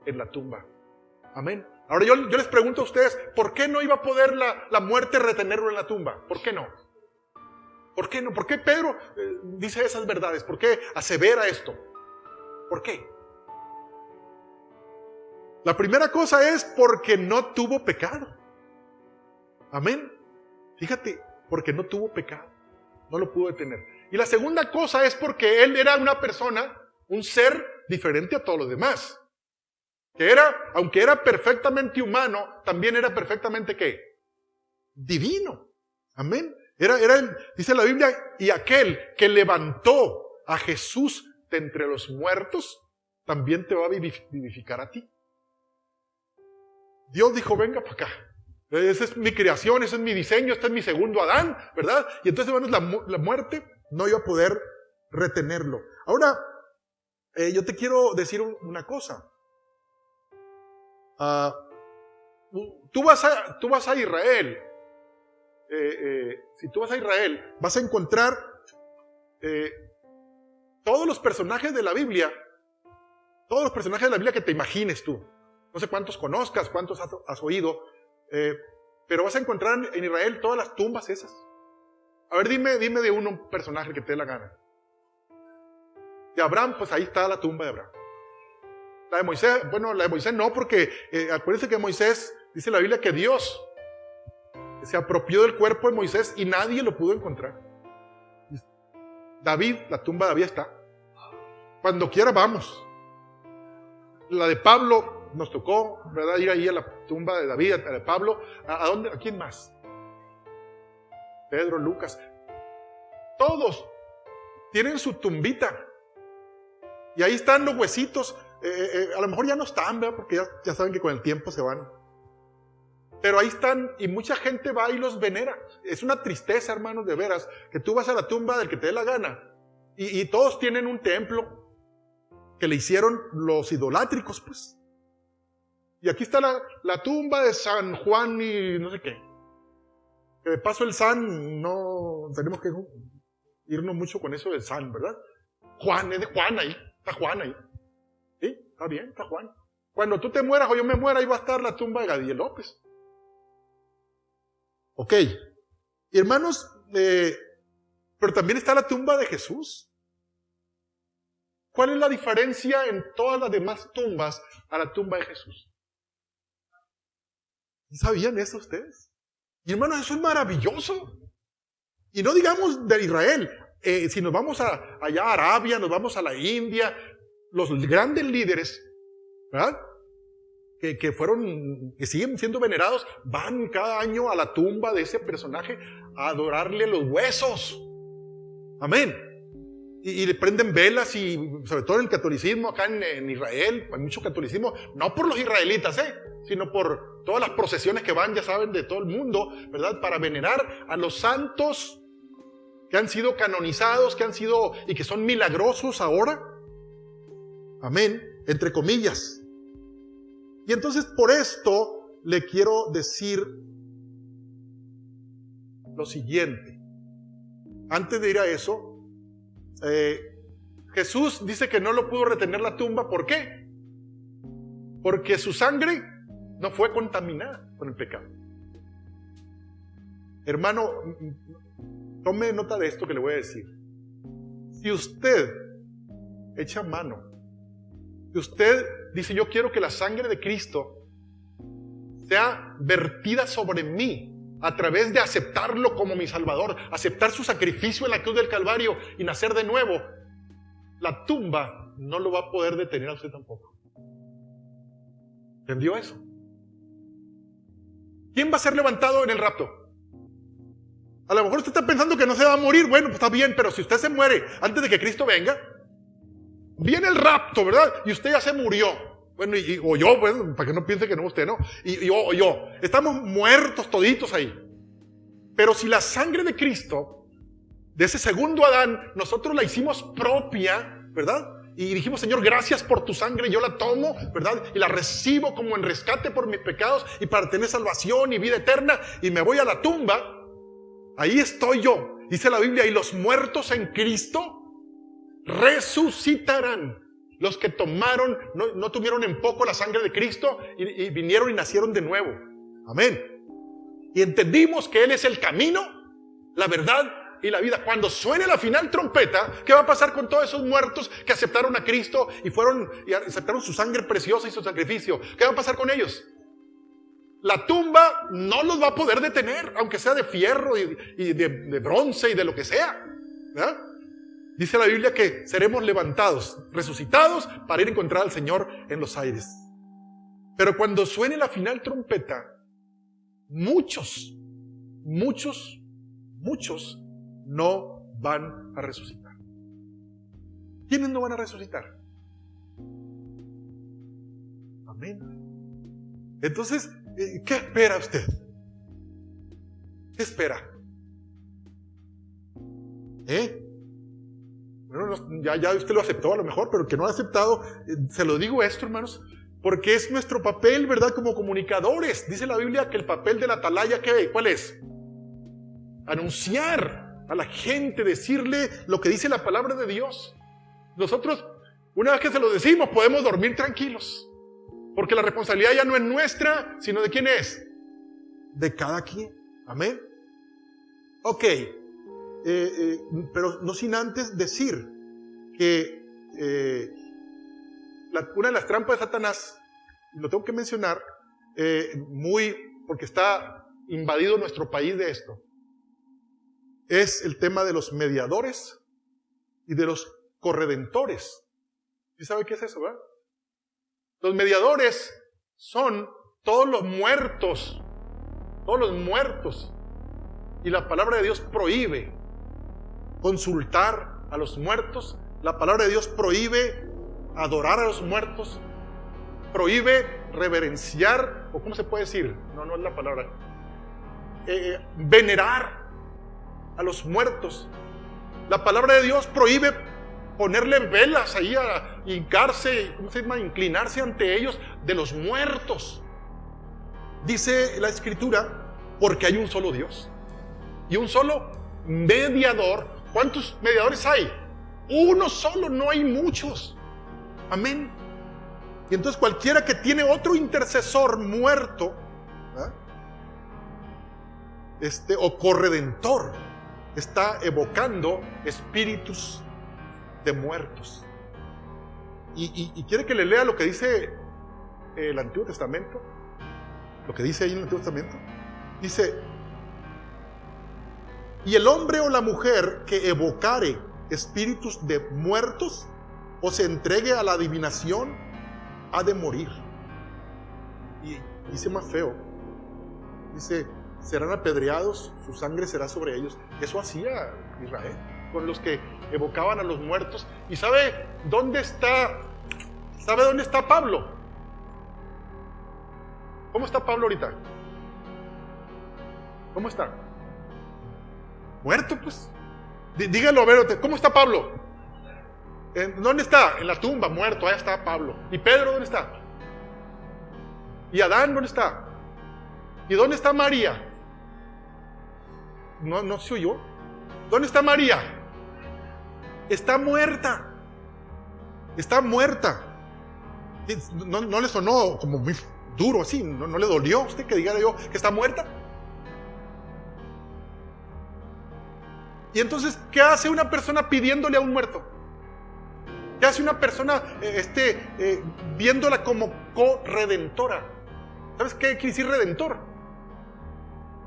en la tumba. Amén. Ahora yo les pregunto a ustedes, ¿por qué no iba a poder la muerte retenerlo en la tumba? ¿Por qué no? ¿Por qué no? ¿Por qué Pedro dice esas verdades? ¿Por qué asevera esto? ¿Por qué? La primera cosa es porque no tuvo pecado. Amén. Fíjate, porque no tuvo pecado. No lo pudo detener. Y la segunda cosa es porque él era una persona, un ser diferente a todos los demás. Que era, aunque era perfectamente humano, también era perfectamente ¿qué? Divino. Amén. Dice la Biblia, y aquel que levantó a Jesús de entre los muertos, también te va a vivificar a ti. Dios dijo, venga para acá. Esa es mi creación, ese es mi diseño, este es mi segundo Adán, ¿verdad? Y entonces, hermanos, la muerte no iba a poder retenerlo. Ahora, yo te quiero decir una cosa. Tú vas a Israel. Si tú vas a Israel, vas a encontrar todos los personajes de la Biblia. Todos los personajes de la Biblia que te imagines tú. No sé cuántos conozcas, cuántos has oído. Pero vas a encontrar en Israel todas las tumbas esas. A ver, dime de un personaje que te dé la gana. De Abraham, pues ahí está la tumba de Abraham. La de Moisés, bueno, la de Moisés no, porque acuérdense que Moisés, dice la Biblia que Dios se apropió del cuerpo de Moisés y nadie lo pudo encontrar. David, la tumba de David está. Cuando quiera vamos. La de Pablo nos tocó, ¿verdad? Ir ahí a la tumba de David, a la de Pablo. ¿A dónde? ¿A quién más? Pedro, Lucas. Todos tienen su tumbita. Y ahí están los huesitos. A lo mejor ya no están, ¿verdad? Porque ya saben que con el tiempo se van. Pero ahí están y mucha gente va y los venera. Es una tristeza, hermanos, de veras, que tú vas a la tumba del que te dé la gana y todos tienen un templo que le hicieron los idolátricos, pues. Y aquí está la tumba de San Juan y no sé qué. Que de paso el San, no tenemos que irnos mucho con eso del San, ¿verdad? Juan, es de Juan ahí, está Juan ahí. ¿Sí? Está bien, está Juan. Cuando tú te mueras o yo me muera, ahí va a estar la tumba de Gadiel López. Ok, y hermanos, pero también está la tumba de Jesús. ¿Cuál es la diferencia en todas las demás tumbas a la tumba de Jesús? ¿Sabían eso ustedes? Y hermanos, eso es maravilloso. Y no digamos de Israel, si nos vamos allá a Arabia, nos vamos a la India, los grandes líderes, ¿verdad? Que siguen siendo venerados, van cada año a la tumba de ese personaje a adorarle los huesos. Amén. Y le prenden velas y sobre todo en el catolicismo acá en Israel, hay mucho catolicismo, no por los israelitas, sino por todas las procesiones que van, ya saben, de todo el mundo, ¿verdad? Para venerar a los santos que han sido canonizados, que han sido y que son milagrosos ahora. Amén. Entre comillas. Y entonces por esto le quiero decir lo siguiente. Antes de ir a eso, Jesús dice que no lo pudo retener la tumba. ¿Por qué? Porque su sangre no fue contaminada con el pecado. Hermano, tome nota de esto que le voy a decir. Si usted echa mano, si usted dice, yo quiero que la sangre de Cristo sea vertida sobre mí a través de aceptarlo como mi Salvador, aceptar su sacrificio en la cruz del Calvario y nacer de nuevo, la tumba no lo va a poder detener a usted tampoco. ¿Entendió eso? ¿Quién va a ser levantado en el rapto? A lo mejor usted está pensando que no se va a morir. Bueno, pues está bien, pero si usted se muere antes de que Cristo venga, viene el rapto, ¿verdad? Y usted ya se murió. Bueno, o yo, bueno, para que no piense que no usted, ¿no? Y yo. Estamos muertos toditos ahí. Pero si la sangre de Cristo, de ese segundo Adán, nosotros la hicimos propia, ¿verdad? Y dijimos, Señor, gracias por tu sangre, yo la tomo, ¿verdad? Y la recibo como en rescate por mis pecados y para tener salvación y vida eterna. Y me voy a la tumba. Ahí estoy yo. Dice la Biblia, y los muertos en Cristo resucitarán. Los que tomaron, no tuvieron en poco la sangre de Cristo y vinieron y nacieron de nuevo. Amén. Y entendimos que Él es el camino, la verdad y la vida. Cuando suene la final trompeta, ¿qué va a pasar con todos esos muertos que aceptaron a Cristo y aceptaron su sangre preciosa y su sacrificio? ¿Qué va a pasar con ellos? La tumba no los va a poder detener, aunque sea de fierro y de bronce y de lo que sea, ¿verdad? Dice la Biblia que seremos levantados, resucitados para ir a encontrar al Señor en los aires. Pero cuando suene la final trompeta, muchos no van a resucitar. ¿Quiénes no van a resucitar? Amén. Entonces, ¿qué espera usted? ¿Qué espera? Bueno, ya usted lo aceptó a lo mejor, pero el que no lo ha aceptado, se lo digo esto, hermanos, Porque es nuestro papel, ¿verdad? Como comunicadores. Dice la Biblia que el papel del atalaya, ¿qué? ¿Cuál es? Anunciar a la gente, decirle lo que dice la palabra de Dios. Nosotros, una vez que se lo decimos, podemos dormir tranquilos. Porque la responsabilidad ya no es nuestra, sino ¿de quién es? De cada quien. Amén. Ok. Pero no sin antes decir que una de las trampas de Satanás, lo tengo que mencionar, porque está invadido nuestro país de esto, es el tema de los mediadores y de los corredentores. ¿Sí sabe qué es eso, verdad? Los mediadores son todos los muertos, y la palabra de Dios prohíbe consultar a los muertos, la palabra de Dios prohíbe adorar a los muertos, prohíbe reverenciar, o ¿cómo se puede decir? No es la palabra. Venerar a los muertos. La palabra de Dios prohíbe ponerle velas ahí, a hincarse, ¿cómo se llama? Inclinarse ante ellos de los muertos. Dice la Escritura, porque hay un solo Dios y un solo mediador. ¿Cuántos mediadores hay? Uno solo, no hay muchos. Amén. Y entonces cualquiera que tiene otro intercesor muerto, o corredentor, está evocando espíritus de muertos. Y quiere que le lea lo que dice el Antiguo Testamento. Lo que dice ahí en el Antiguo Testamento. Dice: y el hombre o la mujer que evocare espíritus de muertos o se entregue a la adivinación ha de morir. Y dice más feo, dice: serán apedreados, su sangre será sobre ellos. Eso hacía Israel con los que evocaban a los muertos. ¿Y sabe dónde está Pablo? ¿Cómo está Pablo ahorita? ¿Cómo está? Muerto, pues. Dígalo, a ver, ¿cómo está Pablo? ¿Dónde está? En la tumba, muerto, allá está Pablo. ¿Y Pedro dónde está? ¿Y Adán dónde está? ¿Y dónde está María? ¿No se oyó? ¿Dónde está María? Está muerta. Está muerta. ¿No le sonó como muy duro así? ¿No le dolió a usted que diga yo que está muerta? Y entonces, ¿qué hace una persona pidiéndole a un muerto? ¿Qué hace una persona viéndola como corredentora? ¿Sabes qué quiere decir redentor?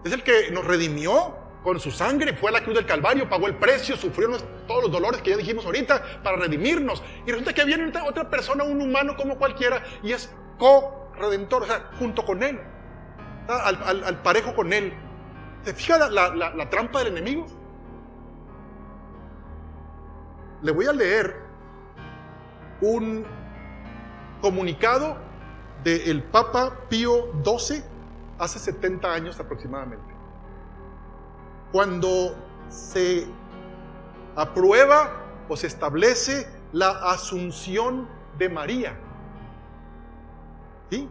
Es el que nos redimió con su sangre, fue a la cruz del Calvario, pagó el precio, sufrió todos los dolores que ya dijimos ahorita para redimirnos. Y resulta que viene otra persona, un humano como cualquiera, y es corredentor, o sea, junto con él, al parejo con él. ¿Se fija la trampa del enemigo? Le voy a leer un comunicado del Papa Pío XII hace 70 años aproximadamente, cuando se aprueba o se establece la asunción de María. ¿Sí?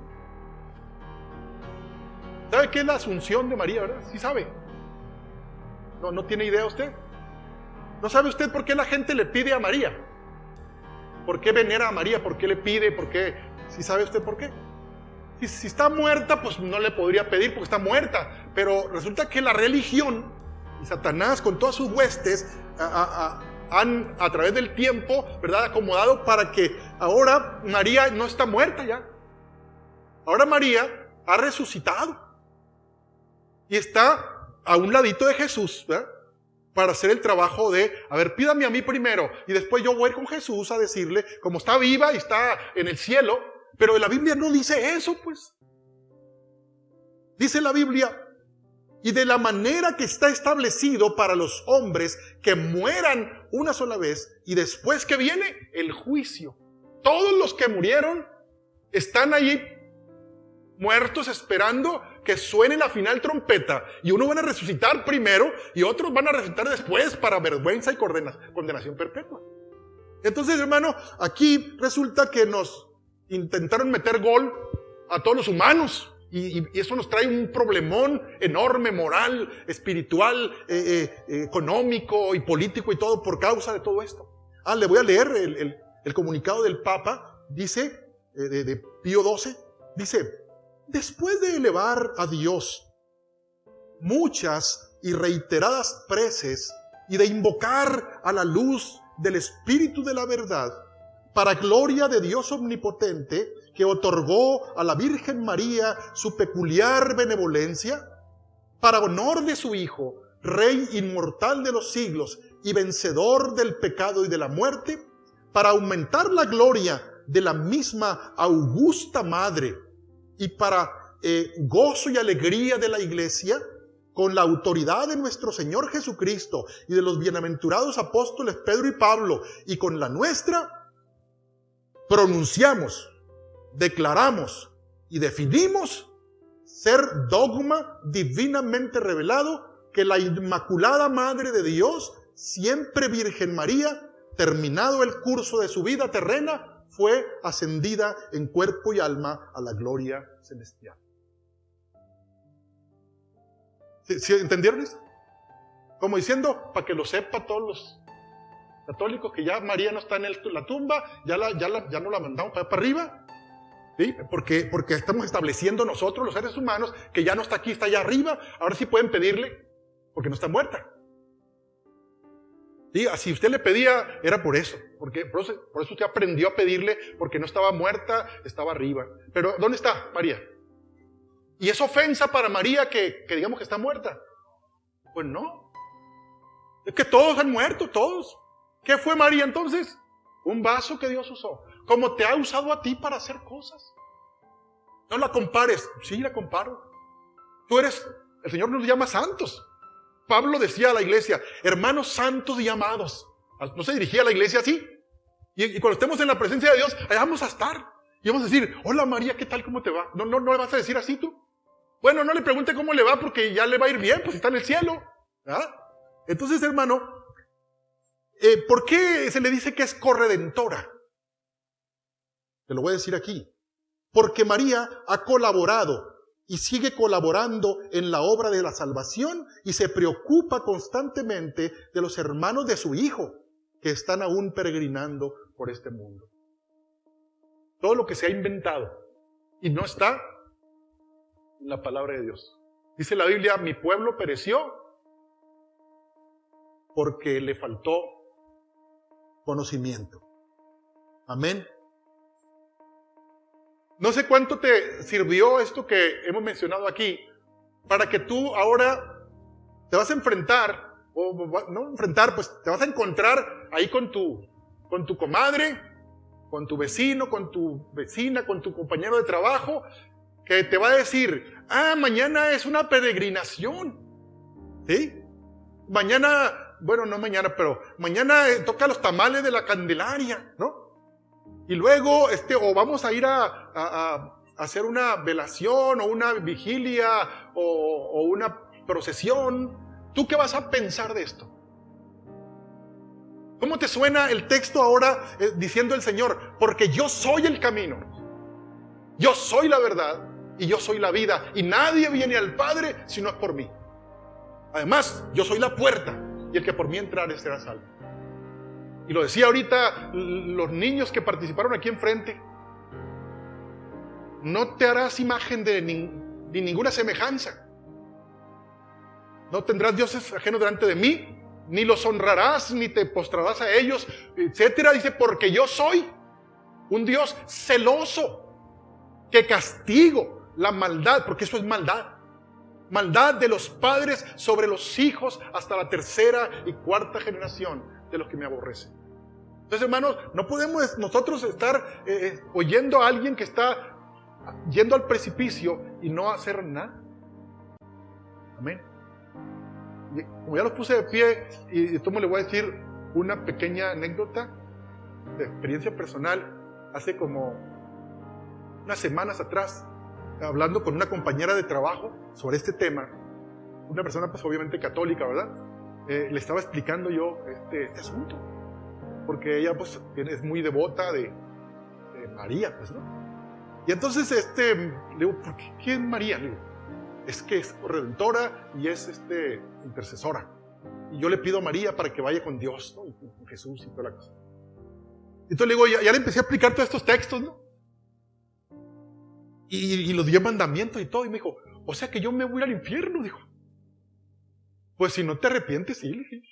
¿Sabe qué es la asunción de María, verdad? ¿Sí sabe? ¿No tiene idea usted? ¿No sabe usted por qué la gente le pide a María? ¿Por qué venera a María? ¿Por qué le pide? ¿Por qué? ¿Sí sabe usted por qué? Si está muerta, pues no le podría pedir porque está muerta. Pero resulta que la religión y Satanás con todas sus huestes han a través del tiempo, ¿verdad?, acomodado para que ahora María no está muerta ya. Ahora María ha resucitado y está a un ladito de Jesús, ¿verdad?, para hacer el trabajo de, a ver, pídame a mí primero y después yo voy a ir con Jesús a decirle, como está viva y está en el cielo. Pero la Biblia no dice eso, pues. Dice la Biblia: y de la manera que está establecido para los hombres que mueran una sola vez y después que viene el juicio. Todos los que murieron están allí muertos esperando que suene la final trompeta, y unos van a resucitar primero y otros van a resucitar después para vergüenza y condenación perpetua. Entonces, hermano, aquí resulta que nos Intentaron meter gol a todos los humanos. Y eso nos trae un problemón enorme, moral, espiritual, económico y político y todo por causa de todo esto. Le voy a leer el comunicado del Papa. Dice, de Pío XII, dice: después de elevar a Dios muchas y reiteradas preces y de invocar a la luz del Espíritu de la verdad, para gloria de Dios omnipotente, que otorgó a la Virgen María su peculiar benevolencia, para honor de su Hijo, Rey inmortal de los siglos y vencedor del pecado y de la muerte, para aumentar la gloria de la misma augusta Madre y para gozo y alegría de la Iglesia, con la autoridad de nuestro Señor Jesucristo y de los bienaventurados apóstoles Pedro y Pablo, y con la nuestra, pronunciamos, declaramos y definimos ser dogma divinamente revelado que la Inmaculada Madre de Dios, siempre Virgen María, terminado el curso de su vida terrena, fue ascendida en cuerpo y alma a la gloria celestial. ¿Sí entendieron eso? Como diciendo, para que lo sepa todos los católicos, que ya María no está en la tumba, ya no la mandamos para arriba. ¿Sí? Porque estamos estableciendo nosotros, los seres humanos, que ya no está aquí, está allá arriba. Ahora sí pueden pedirle, porque no está muerta. ¿Sí? Si usted le pedía, era por eso. Por eso usted aprendió a pedirle, porque no estaba muerta, estaba arriba. Pero, ¿dónde está María? ¿Y es ofensa para María que digamos que está muerta? Pues no. Es que todos han muerto, todos. ¿Qué fue María entonces? Un vaso que Dios usó. Como te ha usado a ti para hacer cosas. No la compares. Sí, la comparo. El Señor nos llama santos. Pablo decía a la iglesia, hermanos santos y amados. ¿No se dirigía a la iglesia así? Y cuando estemos en la presencia de Dios, allá vamos a estar. Y vamos a decir, hola María, ¿qué tal? ¿Cómo te va? ¿No le vas a decir así tú? Bueno, no le pregunte cómo le va, porque ya le va a ir bien, pues está en el cielo. Entonces, hermano, ¿por qué se le dice que es corredentora? Te lo voy a decir aquí. Porque María ha colaborado y sigue colaborando en la obra de la salvación y se preocupa constantemente de los hermanos de su Hijo que están aún peregrinando por este mundo. Todo lo que se ha inventado y no está en la palabra de Dios. Dice la Biblia, mi pueblo pereció porque le faltó conocimiento. Amén. No sé cuánto te sirvió esto que hemos mencionado aquí para que tú ahora te vas a enfrentar, pues te vas a encontrar ahí con tu comadre, con tu vecino, con tu vecina, con tu compañero de trabajo, que te va a decir, mañana es una peregrinación, ¿sí? Mañana, bueno, no mañana, pero mañana toca los tamales de la Candelaria, ¿no? Y luego, o vamos a ir a hacer una velación, o una vigilia, o una procesión. ¿Tú qué vas a pensar de esto? ¿Cómo te suena el texto ahora diciendo el Señor? Porque yo soy el camino, yo soy la verdad, y yo soy la vida, y nadie viene al Padre si no es por mí. Además, yo soy la puerta, y el que por mí entrare será salvo. Y lo decía ahorita los niños que participaron aquí enfrente. No te harás imagen de ni ninguna semejanza. No tendrás dioses ajenos delante de mí, ni los honrarás, ni te postrarás a ellos, etcétera. Dice, porque yo soy un Dios celoso, que castigo la maldad, porque eso es maldad. Maldad de los padres sobre los hijos hasta la tercera y cuarta generación de los que me aborrecen. Entonces, hermanos, no podemos nosotros estar oyendo a alguien que está yendo al precipicio y no hacer nada. Amén. Y como ya los puse de pie, y le voy a decir una pequeña anécdota de experiencia personal. Hace como unas semanas atrás, hablando con una compañera de trabajo sobre este tema, una persona pues obviamente católica, ¿verdad? Le estaba explicando yo este asunto, porque ella pues es muy devota de María, pues, ¿no? Y entonces le digo, ¿por qué? ¿Quién María? Le digo, es que es redentora y es intercesora. Y yo le pido a María para que vaya con Dios, ¿no? Y con Jesús y toda la cosa. Entonces le digo, ya le empecé a explicar todos estos textos, ¿no? Y los 10 mandamientos y todo. Y me dijo, o sea que yo me voy al infierno, dijo. Pues si no te arrepientes, sí, le dije.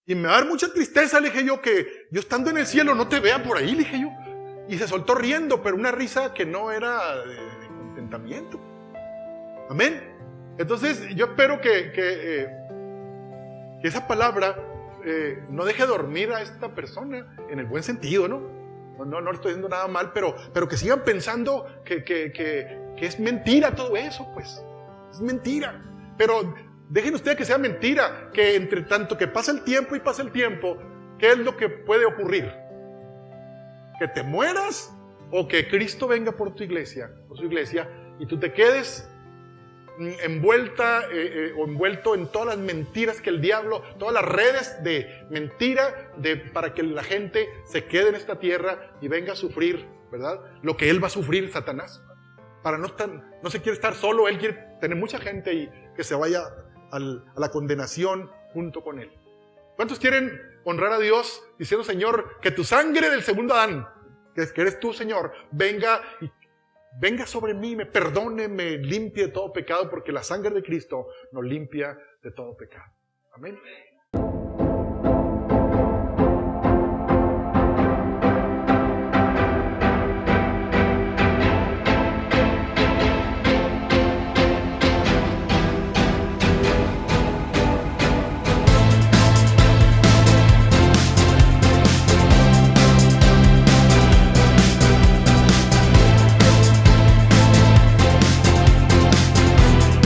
Y me va a dar mucha tristeza, le dije yo, que yo estando en el cielo no te vea por ahí, le dije yo. Y se soltó riendo, pero una risa que no era de contentamiento. Amén. Entonces yo espero que esa palabra no deje dormir a esta persona en el buen sentido, ¿no? No estoy diciendo nada mal, pero que sigan pensando que es mentira todo eso, pues. Es mentira. Pero dejen ustedes que sea mentira, que entre tanto que pasa el tiempo y pasa el tiempo, ¿qué es lo que puede ocurrir? Que te mueras o que Cristo venga por tu iglesia, por su iglesia, y tú te quedes envuelta o envuelto en todas las mentiras que el diablo, todas las redes de mentira para que la gente se quede en esta tierra y venga a sufrir, ¿verdad? Lo que él va a sufrir, Satanás. No se quiere estar solo, él quiere tener mucha gente y que se vaya a la condenación junto con él. ¿Cuántos quieren honrar a Dios diciendo, Señor, que tu sangre del segundo Adán, que eres tú, Señor, venga sobre mí, me perdone, me limpie de todo pecado, porque la sangre de Cristo nos limpia de todo pecado? Amén.